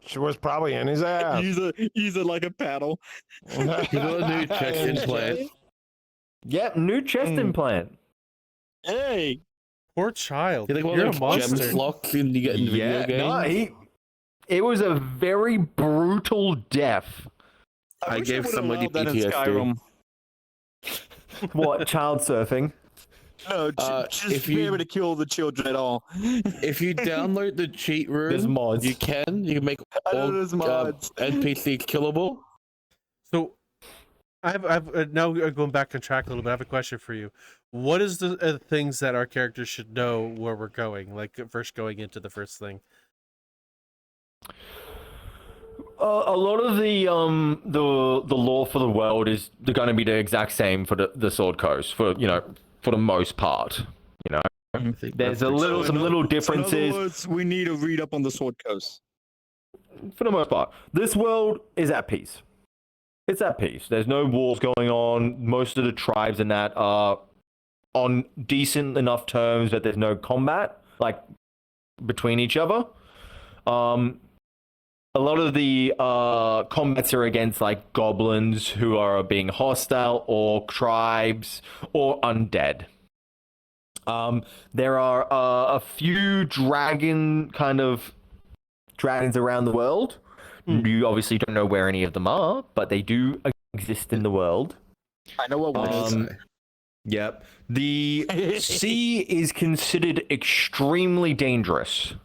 She was probably in his ass. Use it like a paddle. You got a new chest implant. Yep, new chest implant. Hey. Poor child. You think one You're of a those gem monster. slots you get in video games? No, it was a very brutal death. I wish gave would've somebody allowed that in PTSD. Skyrim. What, child surfing? No, just if be you- able to kill the children at all. If you download the cheat room, There's mods. you can make I know all there's mods. NPCs killable. So, I've now going back on track a little bit. I have a question for you. What is the things that our characters should know where we're going? Like first going into the first thing. A lot of the lore for the world is going to be the exact same for the Sword Coast for the most part. You know, I think there's that's pretty some little In other differences words, we need to read up on the Sword Coast. for the most part. This world is at peace. It's at peace. There's no wars going on. Most of the tribes in that are on decent enough terms that there's no combat like between each other. A lot of the combats are against like goblins who are being hostile, or tribes, or undead. There are a few dragons around the world. You obviously don't know where any of them are, but they do exist in the world. I know what one is. Yep. The sea is considered extremely dangerous.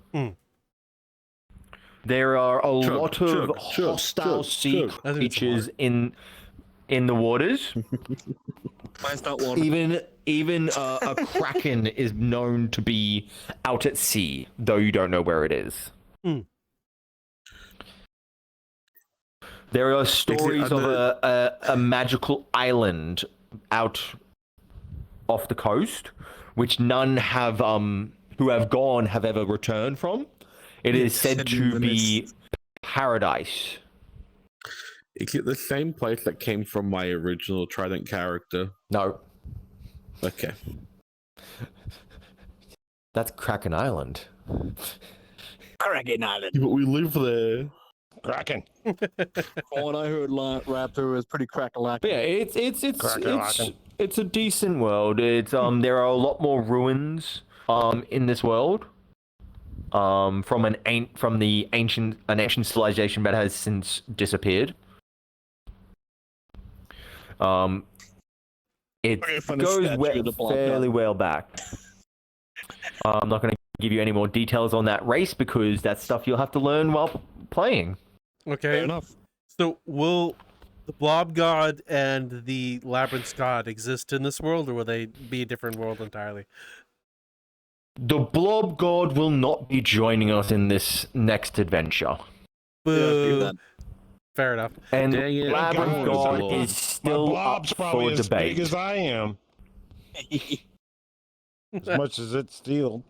There are a lot of hostile sea creatures in in the waters. Mine's not water. Even a kraken is known to be out at sea, though you don't know where it is. Hmm. There are stories of a magical island out off the coast, which none have who have gone have ever returned from. It is said to be paradise. Is it the same place that came from my original Trident character? No, Okay. that's Kraken Island. Kraken Island. Yeah, but we live there. Kraken. From what I heard, Raptor is pretty crack-a-lack. But yeah, Kraken. it's a decent world. It's there are a lot more ruins in this world. From an ancient civilization that has since disappeared. It Okay, from the goes statue of the blob fairly god. well back. I'm not going to give you any more details on that race because that's stuff you'll have to learn while playing. Fair Okay. enough. So will the Blob God and the Labyrinth God exist in this world, or will they be a different world entirely? The Blob God will not be joining us in this next adventure. Boo. that. Fair enough. And Dang it. Labyrinth God, God is My still up blob's probably for as big debate. as I am. As much as it's steel.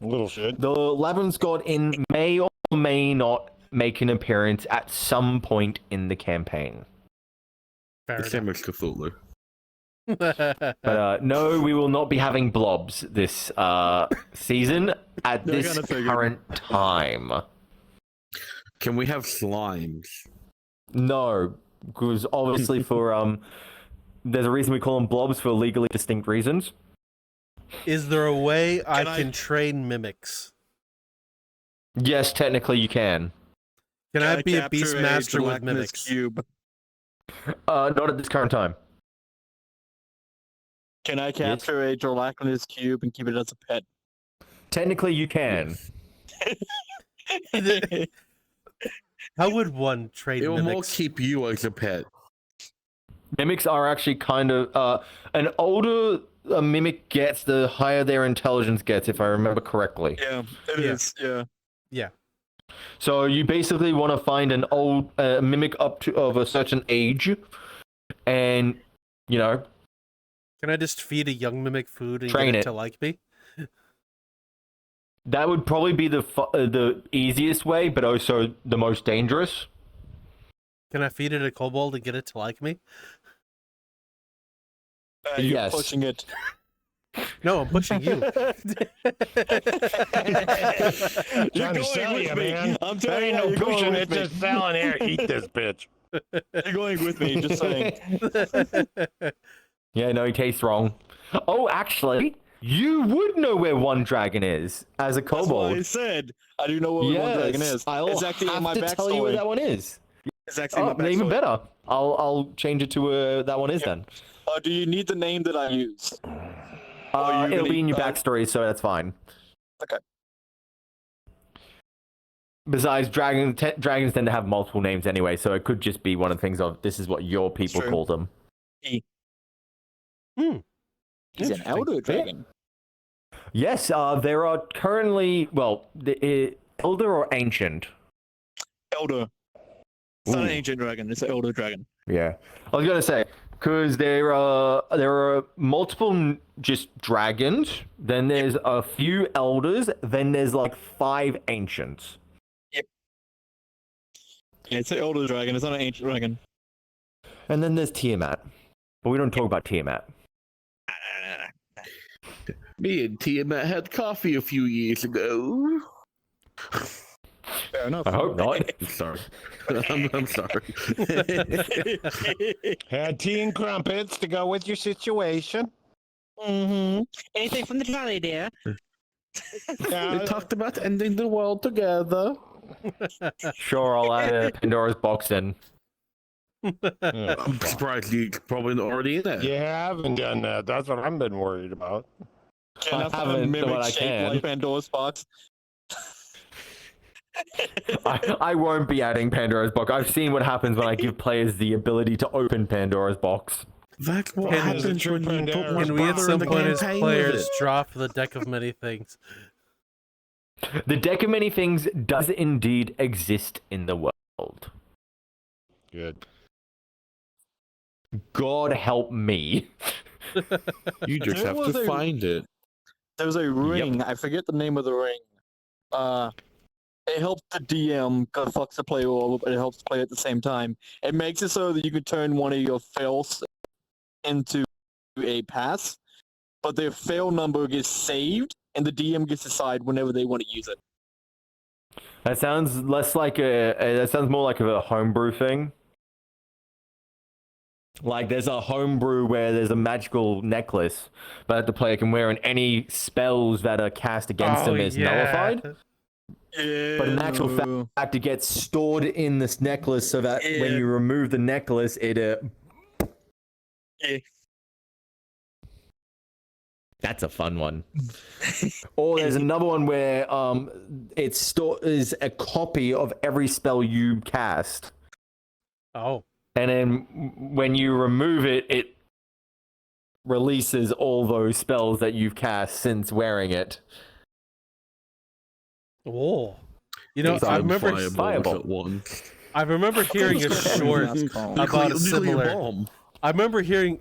Little shit. The Labyrinth God may or may not make an appearance at some point in the campaign. Fair The same as Cthulhu. enough. But no, we will not be having blobs this season at Yeah, I this kinda figured. current time. Can we have slimes? No, because obviously for there's a reason we call them blobs for legally distinct reasons. Is there a way I Can I- can train mimics? Yes, technically you can. Can I be a capture beastmaster with gelatinous mimics? Cube? Not at this current time. Can I capture a gelatinous cube and keep it as a pet? Technically you can. How would one train It will more mimics? keep you as a pet. Mimics are actually kind of an older a mimic gets, the higher their intelligence gets, if I remember correctly. Yeah, it is. Yeah. Yeah. So you basically want to find an old mimic up to of a certain age, and you know, Can I just feed a young mimic food and Train get it it. to like me? that would probably be the easiest way, but also the most dangerous. Can I feed it a kobold and get it to like me? You're Yes. pushing it. No, I'm pushing you. Trying to sell you, man. I'm There telling ain't you, no you're going pushing with it, me. just selling here. Eat this bitch. You're going with me. Just saying. Yeah, no, he tastes wrong. Oh, actually, you would know where one dragon is as a That's why I kobold. said I do know what one dragon is. I'll It's actually in have my to tell you where backstory. that one is. It's actually Oh, in my even backstory. better. I'll change it to where that one is then. Do you need the name that I use? Or you It'll be in your gonna- backstory, so that's fine. Okay. Besides, dragons tend to have multiple names anyway, so it could just be one of the things of this is what your people True. call them. He's an Interesting. elder dragon. Yes, there are currently elder or ancient. Elder. It's not an Ooh. ancient dragon. It's an elder dragon. Yeah, I was gonna say because there are multiple just dragons. Then there's a few elders. Then there's like 5 ancients. Yeah, it's an elder dragon. It's not an ancient dragon. And then there's Tiamat. But we don't talk about Tiamat. Me and Tiamat had coffee a few years ago. Fair enough. I hope not. I'm sorry. I'm sorry. Had tea and crumpets to go with your situation. Mm-hmm. Anything from the trolley, dear? We Yeah, talked about ending the world together. Sure, I'll add a Pandora's box then. I'm surprised you probably already in there. you haven't done that. That's what I've been worried about. Can I I find a haven't, mimic but I shaped can. like Pandora's box? I won't be adding Pandora's box. I've seen what happens when I give players the ability to open Pandora's box. That's what Can- happens when you put my Can we at brother in some the point as campaign with players it. drop the deck of many things? The deck of many things does indeed exist in the world. Good. God help me. You just There have was to a- find it. There was a ring. I forget the name of the ring. It helps the DM because it fucks the player over, but it helps play at the same time. It makes it so that you can turn one of your fails into a pass, but their fail number gets saved, and the DM gets to decide whenever they want to use it. That sounds less like that sounds more like a homebrew thing. Like there's a homebrew where there's a magical necklace that the player can wear, and any spells that are cast against them is nullified. Yeah. But in actual fact, it gets stored in this necklace so that when you remove the necklace, it. Yeah. That's a fun one. Or there's another one where it is a copy of every spell you cast, Oh. and then when you remove it, it releases all those spells that you've cast since wearing it. Oh. You know, It's I on remember Fireballs Fireball. at once. I remember hearing a short about a similar. bomb. I remember hearing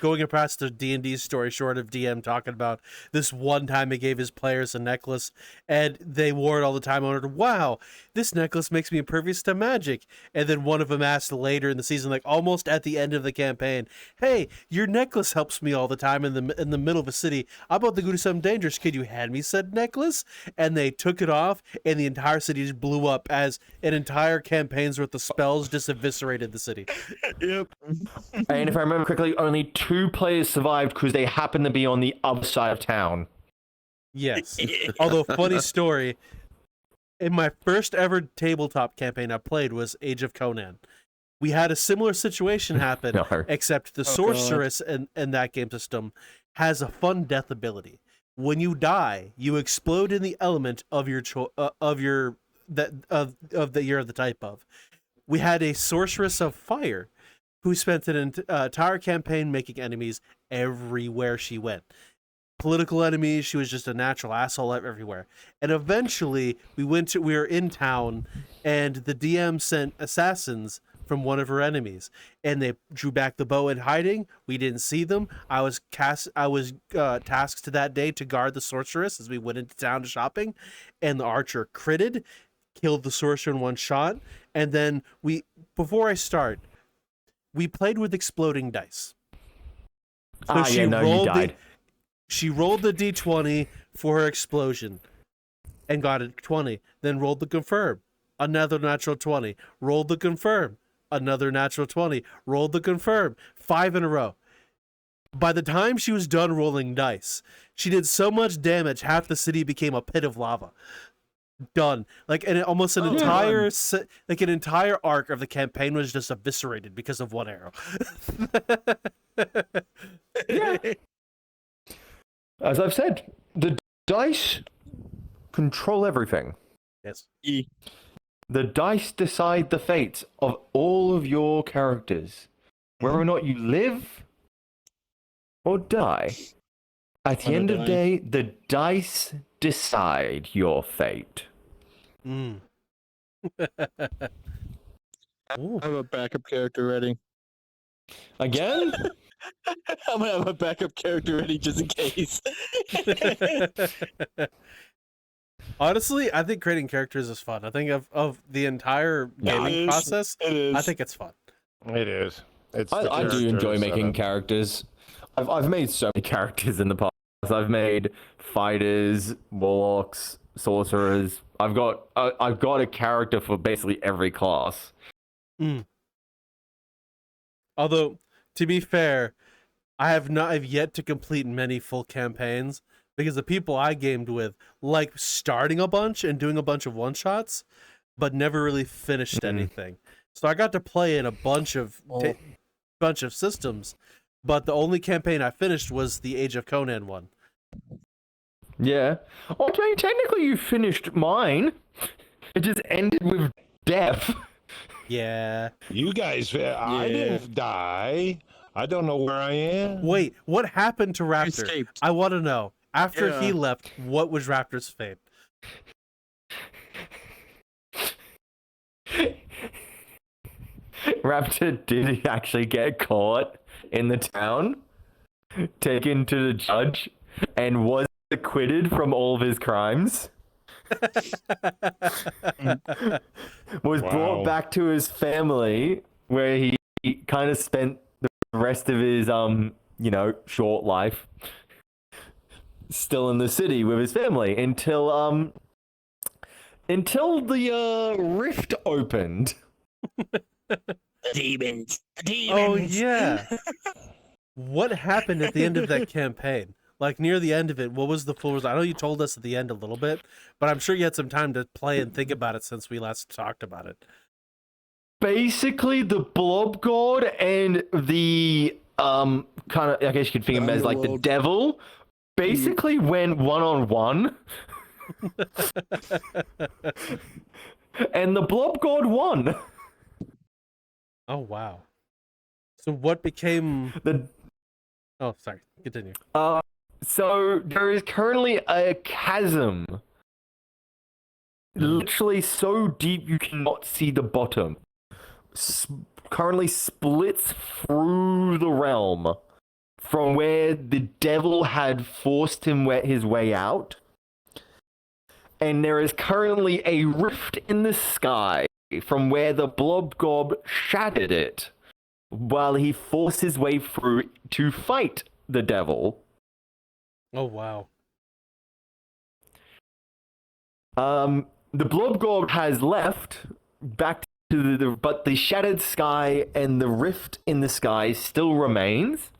going across the D&D story short of DM talking about this one time he gave his players a necklace and they wore it all the time. I wondered, wow, this necklace makes me impervious to magic. And then one of them asked later in the season, like almost at the end of the campaign, hey, your necklace helps me all the time in the middle of a city. I'm about to go do something dangerous. Could you hand me said necklace? And they took it off and the entire city just blew up as an entire campaign's worth of spells just eviscerated the city. Yep. And if I remember correctly, only 2 players survived because they happened to be on the other side of town. Yes. Although, funny story, in my first ever tabletop campaign I played was Age of Conan. We had a similar situation happen, No. except the sorceress in that game system has a fun death ability. When you die, you explode in the element of your you're the type of. We had a sorceress of fire who spent an entire campaign making enemies everywhere she went. Political enemies, she was just a natural asshole everywhere. And eventually, we were in town, and the DM sent assassins from one of her enemies, and they drew back the bow in hiding. We didn't see them. I was tasked to that day to guard the sorceress as we went into town to shopping, and the archer critted, killed the sorcerer in one shot, and then before I start, we played with exploding dice. So you died. She rolled the d20 for her explosion and got a 20. Then rolled the confirm. Another natural 20. Rolled the confirm. Another natural 20. Rolled the confirm. 5 in a row. By the time she was done rolling dice, she did so much damage, half the city became a pit of lava. Done. Almost an entire arc of the campaign was just eviscerated because of one arrow. Yeah. As I've said, the dice control everything. Yes. The dice decide the fate of all of your characters. Whether or not you live or die. At the end of the day, the dice decide your fate. Mm. I have a backup character ready. Again? I'm gonna have a backup character ready just in case. Honestly, I think creating characters is fun. I think of the entire gaming process, It is. I think it's fun. It is. It's I do enjoy making characters. I've made so many characters in the past. I've made fighters, warlocks, sorcerers. I've got a character for basically every class. Although, to be fair, I have yet to complete many full campaigns because the people I gamed with like starting a bunch and doing a bunch of one-shots, but never really finished anything. So I got to play in a bunch of systems, but the only campaign I finished was the Age of Conan one. Yeah. Well, technically you finished mine. It just ended with death. Yeah. You guys, I didn't die. I don't know where I am. Wait, what happened to Raptor? Escaped. I want to know. After he Yeah. left, what was Raptor's fate? Raptor did actually get caught in the town, taken to the judge, and was acquitted from all of his crimes. Was Wow. brought back to his family, where he kind of spent the rest of his short life still in the city with his family until the rift opened. Demons. Oh yeah. What happened at the end of that campaign? Like near the end of it, what was the full result? I know you told us at the end a little bit, but I'm sure you had some time to play and think about it since we last talked about it. Basically, the Blob God and the kind of, I guess you could think of him as like the Underworld. devil, basically went one-on-one. And the Blob God won. Oh wow. So what became The Oh, sorry. Continue. So there is currently a chasm, literally so deep you cannot see the bottom. Currently splits through the realm from where the devil had forced him his way out. And there is currently a rift in the sky from where the Blob God shattered it while he forced his way through to fight the devil. Oh wow. The Blob God has left back to but the shattered sky and the rift in the sky still remains.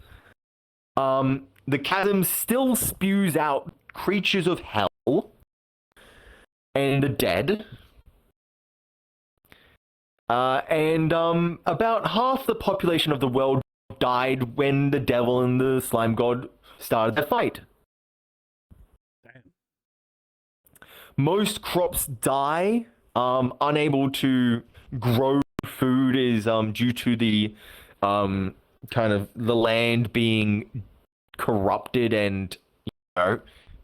The chasm still spews out creatures of hell and the dead. And about half the population of the world died when the devil and the slime god started their fight. Damn. Most crops die, unable to grow food is due to the kind of the land being corrupted and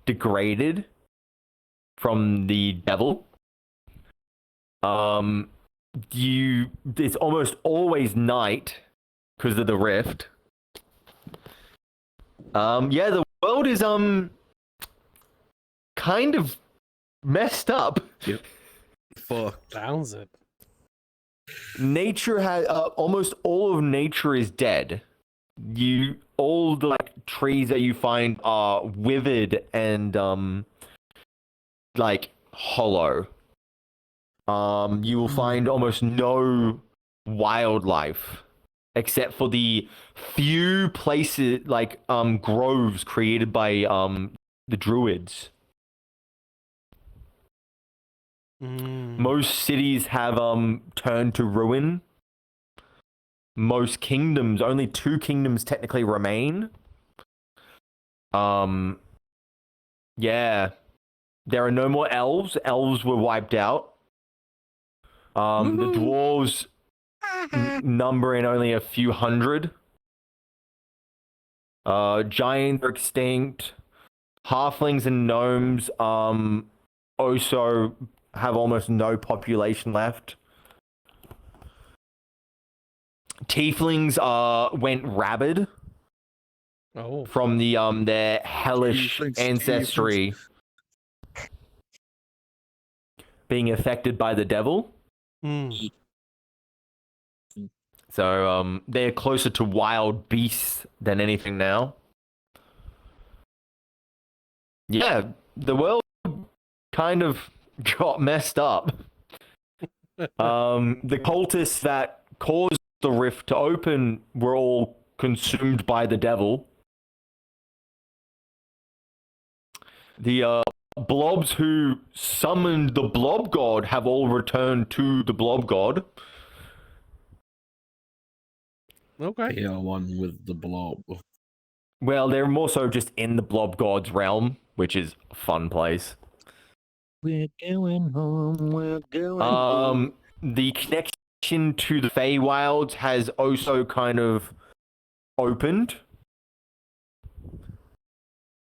degraded from the devil. It's almost always night because of the rift. The world is kind of messed up. Fuck. Sounds it. Nature has almost all of nature is dead. All the trees that you find are withered and hollow. You will find almost no wildlife except for the few places groves created by the druids. Most cities have turned to ruin. Most kingdoms, only 2 kingdoms technically remain. Yeah. There are no more elves. Elves were wiped out. The dwarves number in only a few hundred. Giants are extinct. Halflings and gnomes also have almost no population left. Tieflings went rabid Oh. from the their hellish Tieflings, ancestry being affected by the devil. So they're closer to wild beasts than anything now. Yeah, the world kind of got messed up. The cultists that caused the rift to open were all consumed by the devil. The blobs who summoned the blob god have all returned to the blob god. Okay. They are one with the blob. Well, they're more so just in the blob god's realm, which is a fun place. We're going home. We're going home. The connection to the Feywilds has also kind of opened,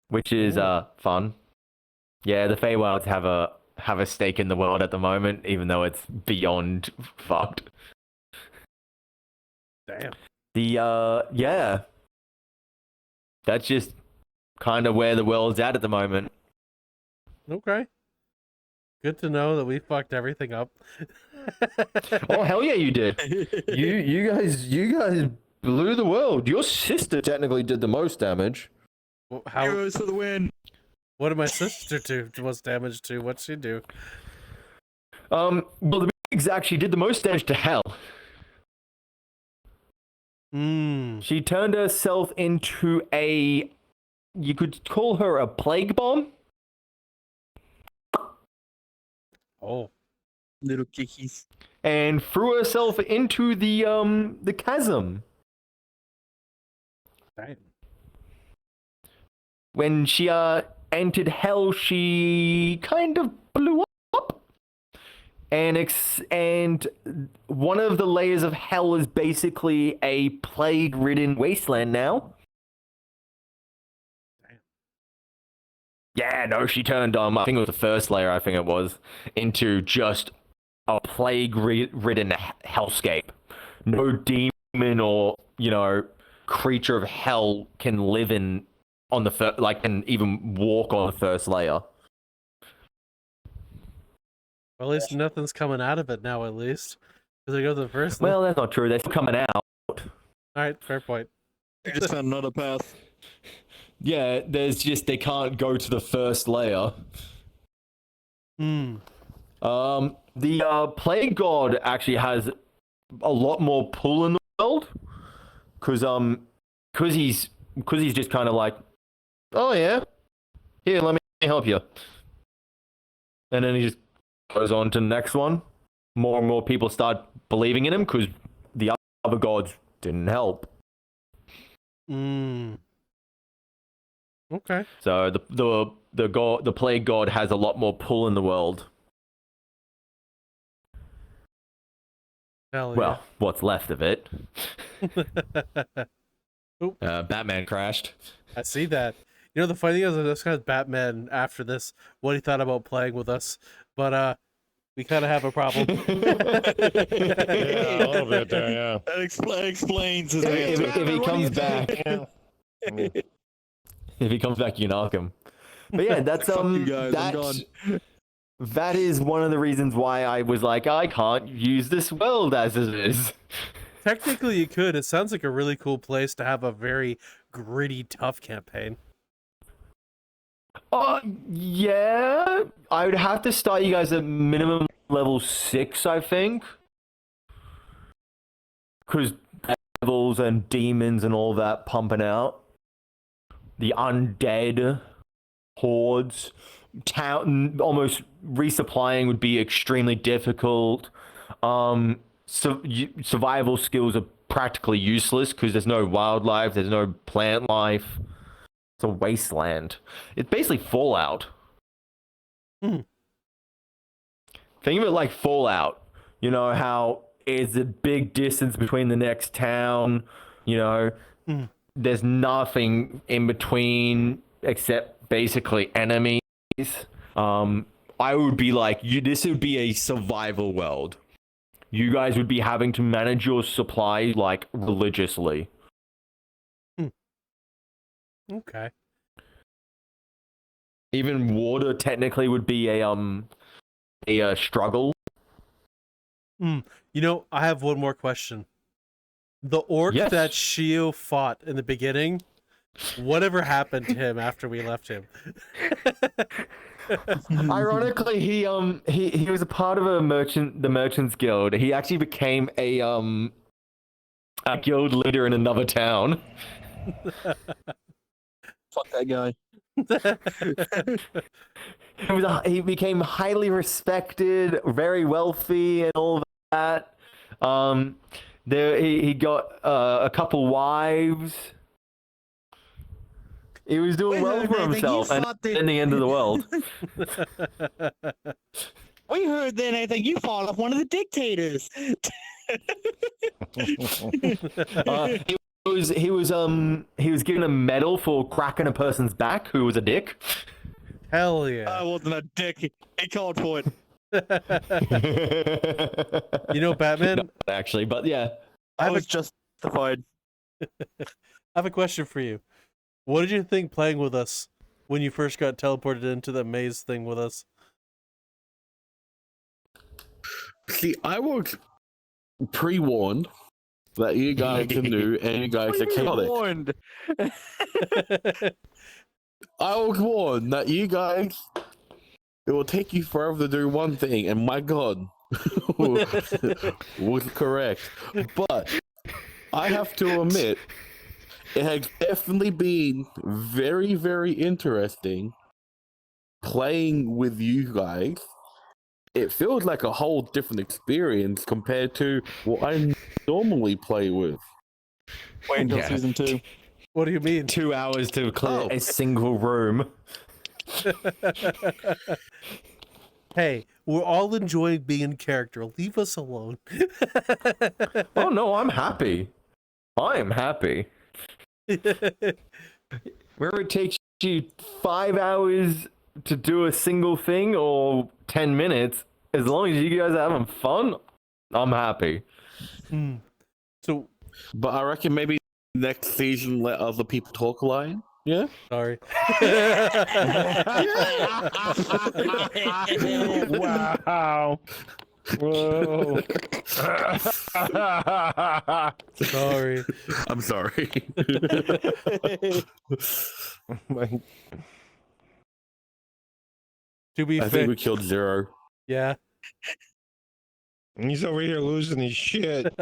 which is fun. Yeah, the Feywilds have a stake in the world at the moment, even though it's beyond fucked. Damn. Yeah, that's just kind of where the world's at the moment. Okay. Good to know that we fucked everything up. Oh hell yeah, you did. You guys blew the world. Your sister technically did the most damage. How? Heroes for the win. What did my sister do the most damage to? What'd she do? Well, the Bigs actually did the most damage to hell. She turned herself into you could call her a plague bomb. Oh. Little kickies. And threw herself into the chasm. Damn. When she entered hell, she kind of blew up. And one of the layers of hell is basically a plague-ridden wasteland now. Damn. Yeah, no, she turned I think it was the first layer, I think it was, into just a plague-ridden hellscape. No demon or, creature of hell can live on the can even walk on the first layer. Well, at least nothing's coming out of it now, at least. Because they go to the first. Well, that's not true. They're still coming out. Alright, fair point. I just found another path. Yeah, they can't go to the first layer. The Plague God actually has a lot more pull in the world. Because he's just kind of like, oh yeah, here, let me help you. And then he just goes on to the next one. More and more people start believing in him because the other gods didn't help. Okay. So the Plague God has a lot more pull in the world. Hell Well, what's left of it. Oop. Batman crashed. I see that. You know, the funny thing is, I just got Batman after this, what he thought about playing with us. But, we kind of have a problem. Yeah, a little bit there, yeah. That explains his If answer. he comes back, if he comes back, you can ask him. But yeah, that's Fuck you guys, I'm done. That is one of the reasons why I was like, I can't use this world as it is. Technically, you could. It sounds like a really cool place to have a very gritty, tough campaign. Yeah, I would have to start you guys at minimum level 6, I think. Because devils and demons and all that pumping the undead hordes, almost resupplying would be extremely difficult. Survival skills are practically useless because there's no wildlife, there's no plant life. It's a wasteland. It's basically Fallout. Think of it like Fallout. You know how it's a big distance between the next town. There's nothing in between except basically enemies. I would be like, this would be a survival world. You guys would be having to manage your supply like religiously. Okay. Even water technically would be a struggle. You know, I have one more question. The orc Yes. that Shio fought in the beginning, whatever happened to him after we left him? Ironically, he was a part of the Merchants Guild. He actually became a guild leader in another town. Fuck that guy. He became highly respected, very wealthy, and all that. He got a couple wives. He was doing well for himself, and in the end of the world. We heard then I think you fought off one of the dictators. He was given a medal for cracking a person's back who was a dick. Hell I yeah. wasn't a dick. He called for it. You know, Batman, Not actually, but yeah. I was justified. I have a question for you. What did you think playing with us when you first got teleported into the maze thing with us? See, I was pre-warned that you guys are new and you guys are chaotic. Warned. I was warned that you guys, it will take you forever to do one thing, and my god, was correct. But I have to admit, it has definitely been very, very interesting playing with you guys. It feels like a whole different experience compared to what I normally play with. Wait until Yeah. season 2. What do you mean? 2 hours to clear Oh. a single room. Hey, we're all enjoying being in character. Leave us alone. Oh no, I'm happy. I am happy. Whether it takes you 5 hours to do a single thing or 10 minutes, as long as you guys are having fun, I'm happy. So, But I reckon maybe next season let other people talk a line. Yeah? sorry. Wow. Whoa. Sorry. I'm sorry. To be I fair, think we killed Zero. yeah. He's over here losing his shit.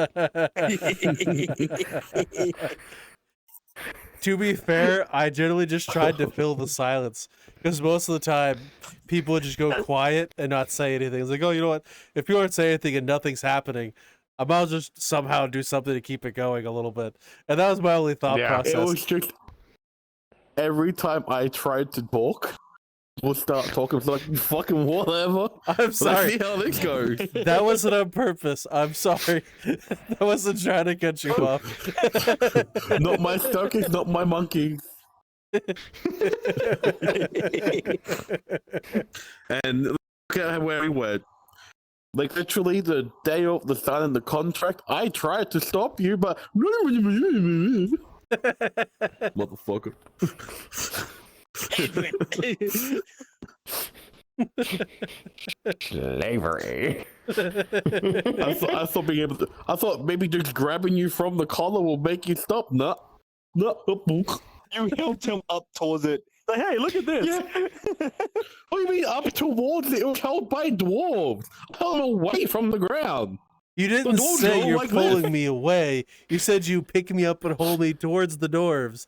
To be fair, I generally just tried to fill the silence because most of the time people would just go quiet and not say anything. It's like, oh, you know what? If you aren't saying anything and nothing's happening, I might as well just somehow do something to keep it going a little bit. And that was my only thought Yeah. process. It was just every time I tried to talk, we'll start talking. It's like, fucking whatever. I'm Let's sorry. see how this goes. That wasn't on purpose. I'm sorry. That wasn't trying to cut you off. Not my Stokies, not my monkeys. And look at where we went. Like, literally, the day of the signing the contract, I tried to stop you, but. Motherfucker. Slavery. I thought being able to. I thought maybe just grabbing you from the collar will make you stop. No. You helped him up towards it. Like, hey, look at this. What do you mean up towards it? It was held by dwarves. Held away from the ground. You didn't dwarves say go you're like pulling this. me away. You said you pick me up and hold me towards the dwarves.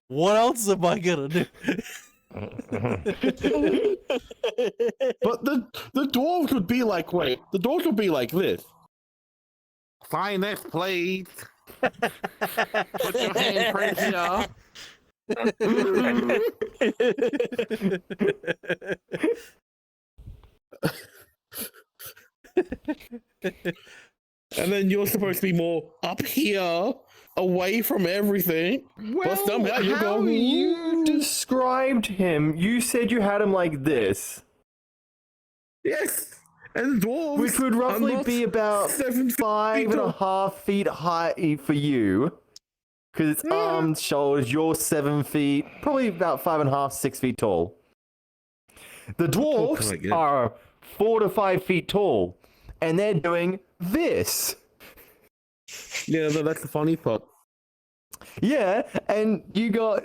What else am I gonna do? But the dwarves would be like, wait, the dwarves would be like this. Sign this, please. Put your handprint here. And then you're supposed to be more up here, away from everything. Well, somehow you how go, you described him, you said you had him like this, Yes. And dwarves, which would are roughly not be about 7 feet 5.5 feet high for you. Because its arms, shoulders, you're 7 feet, probably about 5.5, 6 feet tall. The dwarves like it. are 4 to 5 feet tall, and they're doing this. Yeah, that's the funny part. Yeah, and you got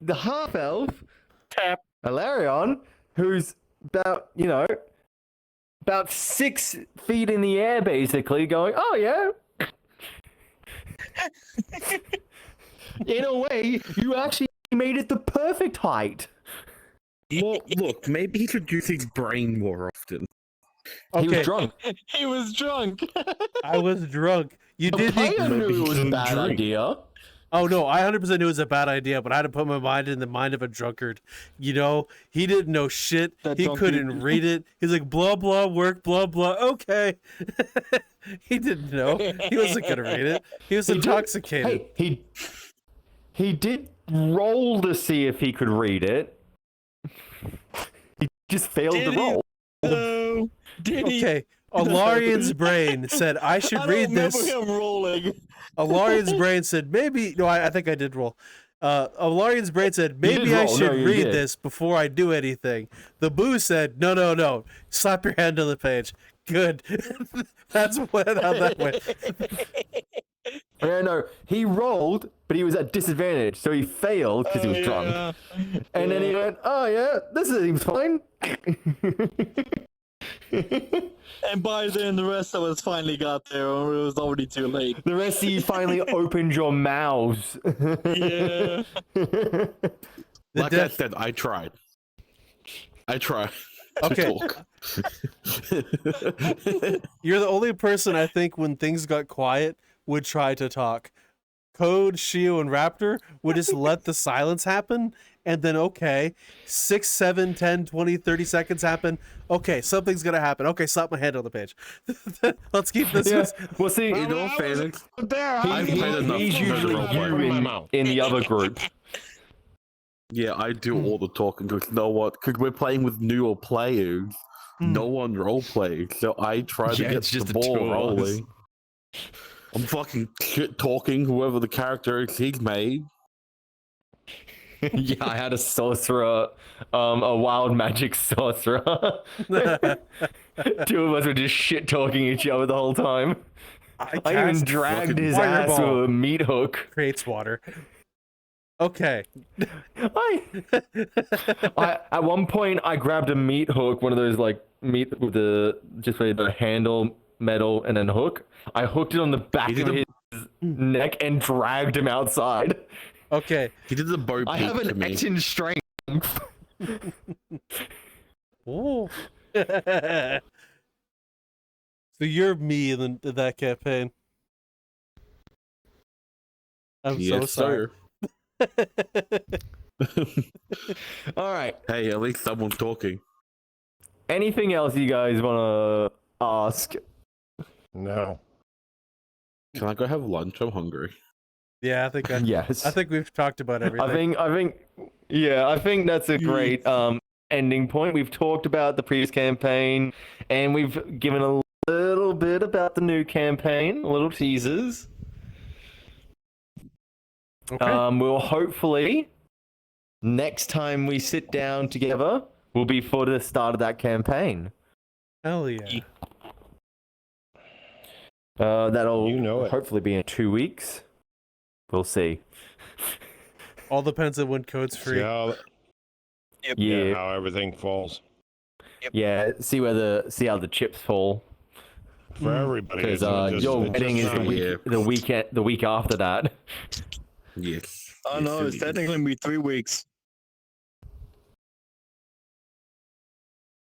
the half elf, Alarion, who's about, about 6 feet in the air, basically, going, oh yeah. In a way, you actually made it the perfect height. Well, look, maybe he should use his brain more often. He was Okay, drunk. He was drunk. I was drunk. You The did player the, knew it was a shouldn't bad drink. idea. Oh no, I 100% knew it was a bad idea, but I had to put my mind in the mind of a drunkard. You know, he didn't know shit. That He drunkard. couldn't read it. He's like, blah blah work, blah blah. Okay. He didn't know. He wasn't gonna read it. He was intoxicated. Hey, he did roll to see if he could read it. He just failed Did the he? roll. No. Did he? Okay. Alarian's brain said I should I don't read remember this. him rolling. Alarian's brain said maybe. No, I think I did roll. Alarian's brain said maybe did I roll. should No, you read did. this before I do anything. The boo said no. Slap your hand on the page. Good. That's how that went. No, he rolled, but he was at disadvantage, so he failed because he was drunk. And then he went, "Oh yeah, this seems fine." And by then, the rest of us finally got there, or it was already too late. The rest of you finally opened your mouths. Yeah. Like I said, I tried. to Okay. talk. You're the only person I think when things got quiet would try to talk. Code, Shio, and Raptor would just let the silence happen, and then, okay, 6, 7, 10, 20, 30 seconds happen. Okay, something's gonna happen. Okay, slap my hand on the page. Let's keep this. Yeah. Well, see, In all fairness, There, I've played enough he's to know the usually role play. you in the other group. yeah, I do all the talking because you know what? Because we're playing with newer players, no one role plays, so I try to Yeah, get it's just the the two ball of us. rolling. I'm fucking shit talking whoever the character is he's made. Yeah, I had a sorcerer, a wild magic sorcerer. Two of us were just shit talking each other the whole time. I even cast dragged his fireball. ass with a meat hook. Creates water. Okay. I at one point I grabbed a meat hook, one of those like meat with the handle, metal, and then hook. I hooked it on the back He of did his neck and dragged him outside. Okay. He did the bow I peep have to an me. action strength. Oh. So you're me in that campaign. I'm Yes, so sorry. All right. Hey, at least someone's talking. Anything else you guys want to ask? No. Can I go have lunch? I'm hungry. Yeah, Yes. I think we've talked about everything. I think that's a great ending point. We've talked about the previous campaign, and we've given a little bit about the new campaign, little teasers. Okay. We'll hopefully next time we sit down together will be for the start of that campaign. Hell yeah. That'll You know it. hopefully be in 2 weeks. We'll see. All depends on when code's See free. how, Yeah, how everything falls. yeah. See how the chips fall. For everybody. Because isn't it? Just- your it's wedding just is not- the week after that. Yes. Oh yes, no, it's indeed. technically gonna be 3 weeks.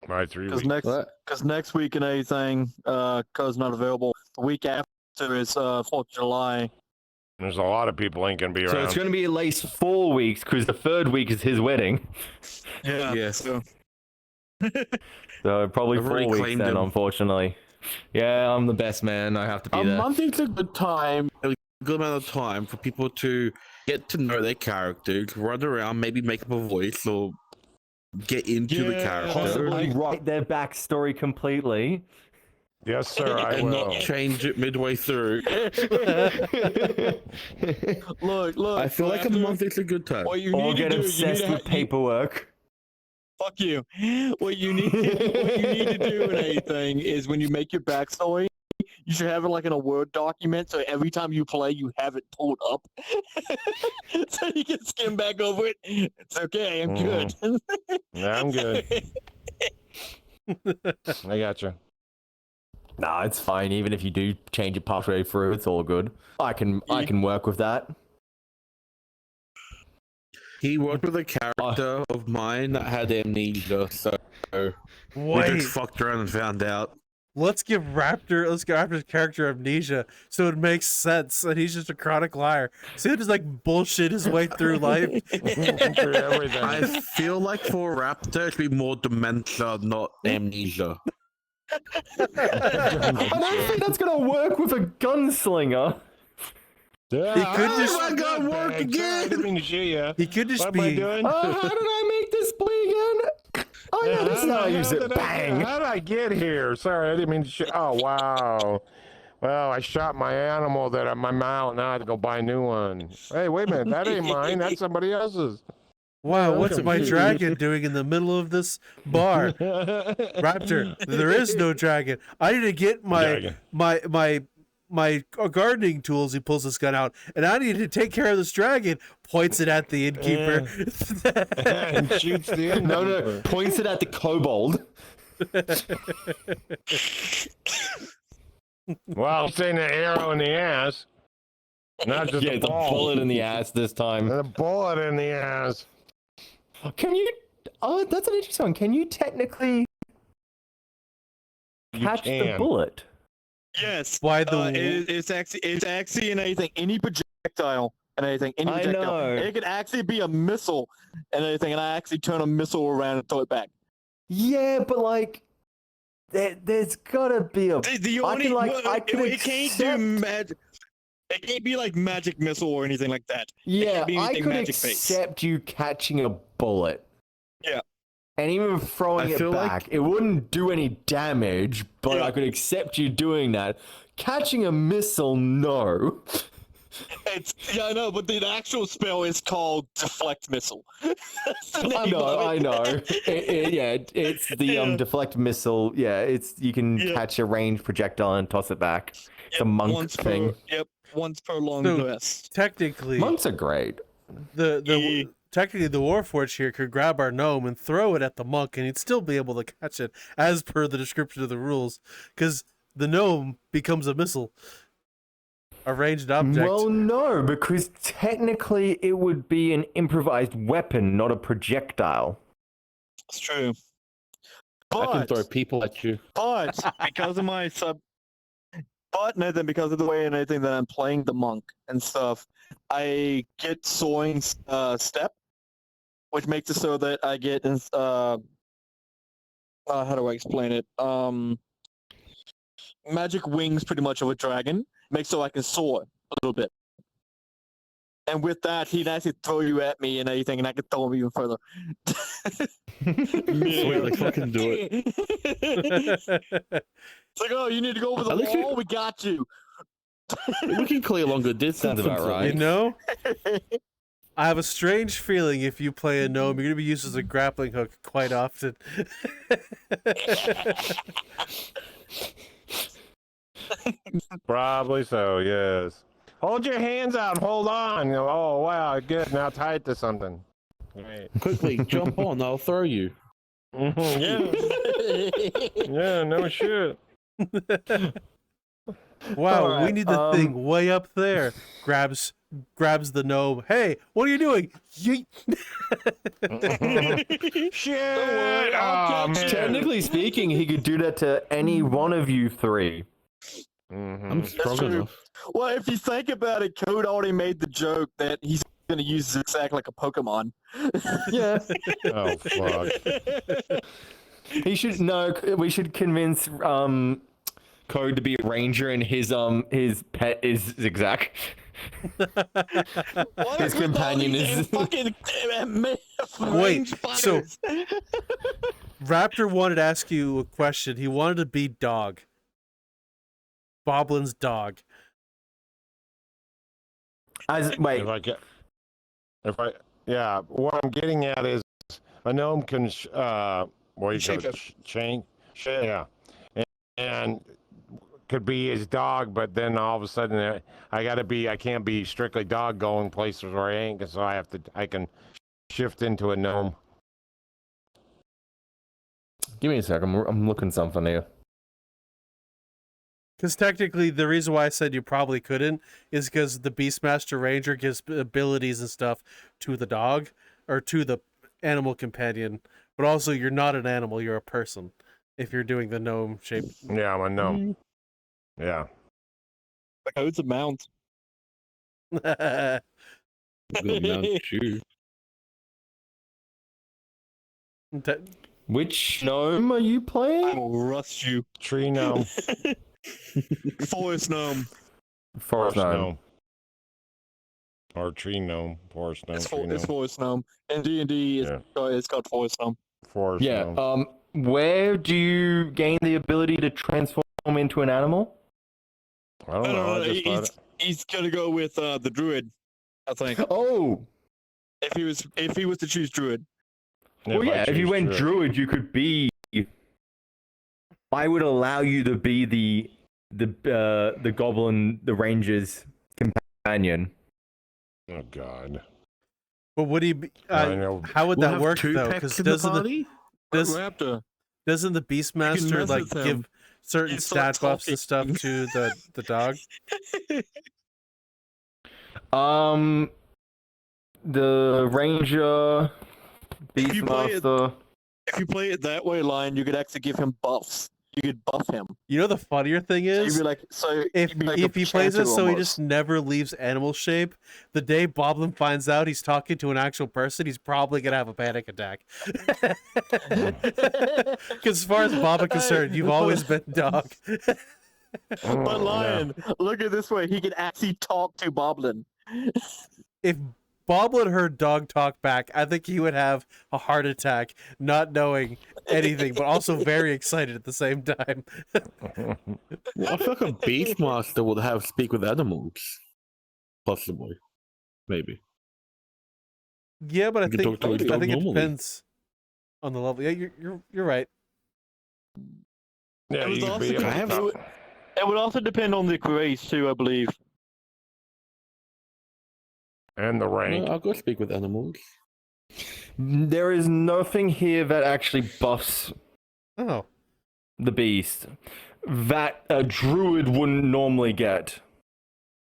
Right, 3 Because weeks. next week and anything, code's not available. The week after is 4th of July. There's a lot of people ain't gonna be So around. it's going to be at least 4 weeks because the third week is his wedding. Yeah. Yes. So, So probably I've 4 already weeks claimed then, him. unfortunately. Yeah, I'm the best man. I have to be A there. month is a good time, a good amount of time for people to get to know their characters, run around, maybe make up a voice or get into the Yeah, character, Possibly write their backstory completely. Yes, sir, I and will. not change it midway through. look. I feel like a after- month is a good time. What you Or need get to do, you need obsessed to with paperwork. fuck you. What you need to do in anything is when you make your backstory, you should have it like in a Word document, so every time you play, you have it pulled up, so you can skim back over it. It's okay, I'm good. Yeah, I'm good. I got you. Nah, it's fine. Even if you do change it partway through, it's all good. I can work with that. He worked with a character of mine that had amnesia, so we Wait. just fucked around and found out. let's give Raptor's character amnesia so it makes sense, and he's just a chronic liar. So he just like bullshit his way through life. Through everything. I feel like for Raptor, it'd be more dementia, not amnesia. I don't think that's gonna work with a gunslinger. Yeah, He could just- I got work again. again. I didn't mean to shoot you. He could just What am I be. doing? How did I make this play again? Oh yeah, this is how I use it. Bang. How did I get here? Sorry, I didn't mean to shoot. Oh, wow. Well, I shot my animal that my mount. Now I have to go buy a new one. Hey, wait a minute. That ain't mine. That's somebody else's. Wow, Yeah, what's okay. my dragon doing in the middle of this bar? Raptor, there is no dragon. I need to get Dragon. my gardening tools. He pulls this gun out, and I need to take care of this dragon. Points it at the innkeeper. And shoots the end. No, points it at the kobold. Well, I'm saying an arrow in the ass. Not just Yeah, a it's a ball. bullet in the ass this time. A bullet in the ass. Can you? Oh, that's an interesting one. Can you technically You catch the can. bullet? Yes. Why the- it's actually in anything, any projectile and anything, any I projectile. know. It could actually be a missile and anything, and I actually turn a missile around and throw it back. Yeah, but like, there's gotta be a. The I only can, like, well, I could it can't do accept- magic. It can't be like magic missile or anything like that. Yeah, be I anything could magic-based. accept you catching a bullet. Yeah. And even throwing I it feel like- back, it wouldn't do any damage, but Yeah. I could accept you doing that. Catching a missile, no. I know, but the actual spell is called deflect missile. That's the I name know, of it. I know. It's the Yeah. deflect missile. Yeah, you can Yeah. catch a ranged projectile and toss it back. It's a monk once thing. once per long So- rest. Technically, Monks are great. technically the Warforged here could grab our gnome and throw it at the monk, and he'd still be able to catch it as per the description of the rules, because the gnome becomes a missile, a ranged object. Well, no, because technically it would be an improvised weapon, not a projectile. It's true. I can But throw people at you. But because of my Nathan, because of the way and everything that I'm playing the monk and stuff, I get soaring step, which makes it so that I get how do I explain it? Magic wings, pretty much of a dragon, makes so I can soar a little bit. And with that, he'd actually throw you at me and everything, and I could throw him even further. Sweet, like fucking do it. It's like, oh, you need to go over the At least you- wall? We got you. We can clear longer distance. Sounds about and right. You know, I have a strange feeling if you play a gnome, you're going to be used as a grappling hook quite often. Probably so, yes. Hold your hands out. Hold on. Oh, wow. Good. Now tie it to something. Great. Quickly, jump on, I'll throw you. Yeah. Yeah, no shit. Wow, we Alright, need the thing way up there. Grabs the gnome. Hey, what are you doing? Yeet. Shit. worry, I'll Oh, catch man. you. Technically speaking, he could do that to any one of you three. I'm Mhm. strong true. enough. Well, if you think about it, Code already made the joke that he's going to use Zigzag like a Pokemon. Yeah. Oh, fuck. He should we should convince Code to be a ranger and his pet is Zigzag. What His is with all companion these is- fucking Wait, range so- fighters? Raptor wanted to ask you a question. He wanted to be dog. Boblin's dog. Wait, Yeah, what I'm getting at is a gnome can, what do you Shape call it? Change? Yeah. And could be his dog, but then all of a sudden I can't be strictly dog going places where I ain't, so I can shift into a gnome. give me a sec. I'm looking something here. Because technically, the reason why I said you probably couldn't is because the Beastmaster Ranger gives abilities and stuff to the dog or to the animal companion, but also you're not an animal, you're a person. if you're doing the gnome shape. Yeah, I'm a gnome. Yeah. Like, how it's a mount. Gonna mount you. Which gnome are you I playing? will rust you. Tree gnome. Forest gnome. Forest gnome. Or tree gnome. Forest gnome. Tree It's gnome. forest gnome. And D&D, it's called forest gnome. Forest Yeah. gnome. Where do you gain the ability to transform into an animal? I don't know. I just thought it. He's gonna go with the druid, I think. Oh. If he was to choose druid. Well, yeah. If you went druid, you could be. I would allow you to be the goblin, the ranger's companion. Oh God. But would he be? I know. How would We'll that have work two though? pets Because in the party? Raptor. doesn't the Beastmaster mess like with him. give certain You start stat buffs and stuff talking. to the dog? The ranger, If you play it- Beastmaster. If you play it that way, Lion, you could actually give him buffs. You could buff him. You know the funnier thing You'd is, be like, if you'd be like if a he plays it chanter so he almost. just never leaves animal shape, the day Boblin finds out he's talking to an actual person, he's probably gonna have a panic attack. Because as far as Bob is concerned, you've always been dog. But Lion, look at it this way: he can actually talk to Boblin. If Boblin heard dog talk back, I think he would have a heart attack, not knowing anything, but also very excited at the same time. Well, I feel like a Beastmaster would have speak with animals. Possibly. Maybe. Yeah, but I You can think talk to his dog it normally. depends on the level. Yeah, you're right. Yeah, It was you also could be able gonna to have- talk. It would also depend on the race too, I believe. And the rank. No, I'll go speak with animals. There is nothing here that actually buffs Oh, the beast that a druid wouldn't normally get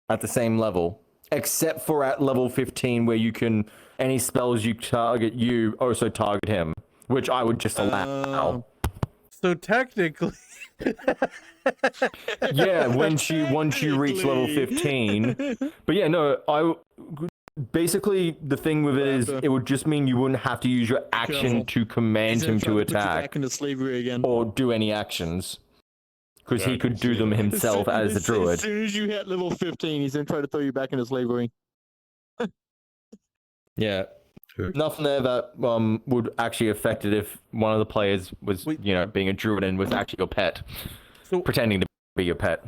at the same level, except for at level 15 where you can any spells you target you also target him, which I would just allow. so technically, Yeah, once you reach level 15. But yeah, no, basically the thing with it is it would just mean you wouldn't have to use your action Careful. to command him to attack Back into slavery again. or do any actions. Because Yeah, I he could can do see them that. himself as a As druid. soon as you hit level 15, he's gonna try to throw you back into slavery. Yeah. Sure. Nothing there that would actually affect it if one of the players was, Wait. being a druid and was actually your pet, so pretending to be your pet.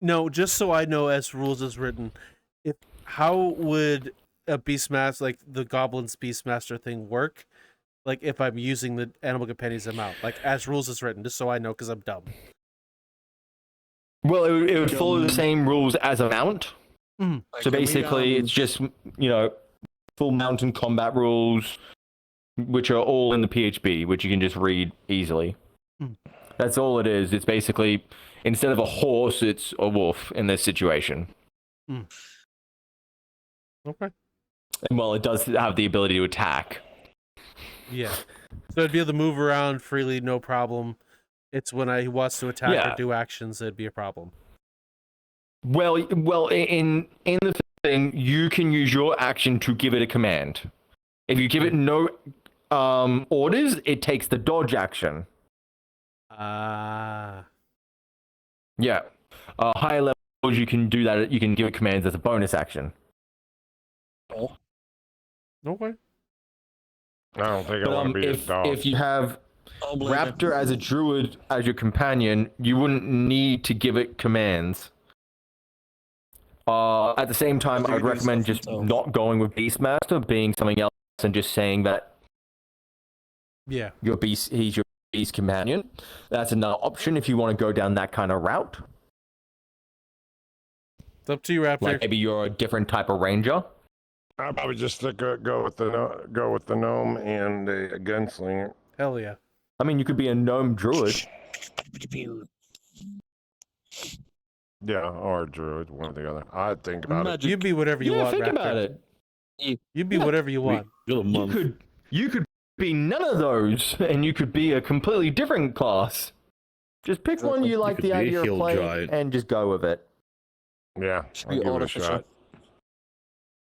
no, just so I know, as rules is written, how would a Beastmaster, like the Goblin's Beastmaster thing, work? Like if I'm using the animal companions amount, like as rules is written, just so I know, because I'm dumb. Well, it would follow the same rules as a mount. Mhm. Like, So can we, basically, it's just, full mountain combat rules, which are all in the PHB, which you can just read easily. Mm. That's all it is. It's basically, instead of a horse, it's a wolf in this situation. Okay. And well, it does have the ability to attack. Yeah. So I'd be able to move around freely, no problem. It's when he wants to attack Yeah. or do actions that'd be a problem. Well, in the thing, you can use your action to give it a command. If you give it no orders, it takes the dodge action. Ah. Yeah. Higher levels, you can do that. You can give it commands as a bonus action. Okay. I don't think I But want to be a dog. if you have I'll blame him. Raptor as a druid as your companion, you wouldn't need to give it commands. At the same time, Because he I'd can do recommend stuff just himself. not going with Beastmaster, being something else, and just saying that Yeah. he's your beast companion. That's another option if you want to go down that kind of route. It's up to you, Raptor. Like maybe you're a different type of ranger. I'll probably just go with the gnome and a gunslinger. Hell yeah. I mean, you could be a gnome druid. Yeah, or a druid, one or the other. I think about it. Magic. You be whatever you Yeah, want, think Raptor. about it. You be whatever you want. You're a month. You could be none of those, and you could be a completely different class. Just pick one you like could the be a idea of hill playing giant. and just go with it. Yeah, Should I'll be give it a artificial. shot.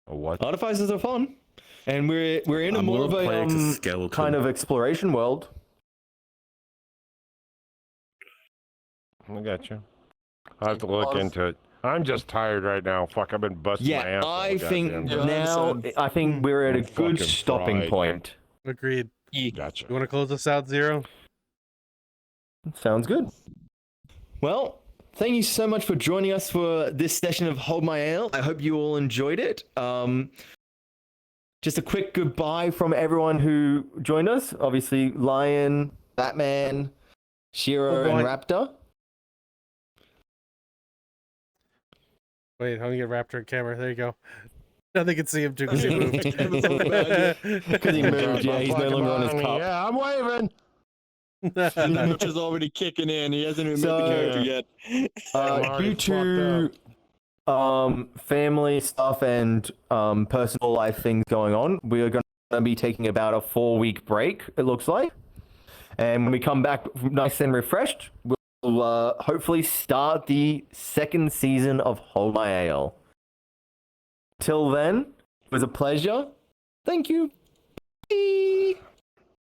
A what? Artificers are fun, and we're in a I'm more of gonna play a as a skeleton. kind of exploration world. I got you. I have to look into it. I'm just tired right now. Fuck, I've been busting my Yeah, ass. all I think goddamn day. now I think we're at a I'm good fucking stopping fried. point. Agreed. Gotcha. You want to close this out, Zero? Sounds good. Well, thank you so much for joining us for this session of Hold My Ale. I hope you all enjoyed it. Just a quick goodbye from everyone who joined us. Obviously, Lion, Batman, Shiro, and Raptor. Wait, how do you get Raptor on camera? There you go. Now they can see him too because he moved. Because he moved, yeah, he's no longer on his cup. Yeah, I'm waving. Which is already kicking in. He hasn't even met the character yet. I'm already Due to family stuff and personal life things going on, we are going to be taking about a 4-week break, it looks like. And when we come back nice and refreshed, we'll hopefully start the 2nd season of Hold My Ale. Till then, it was a pleasure. Thank you. Bye.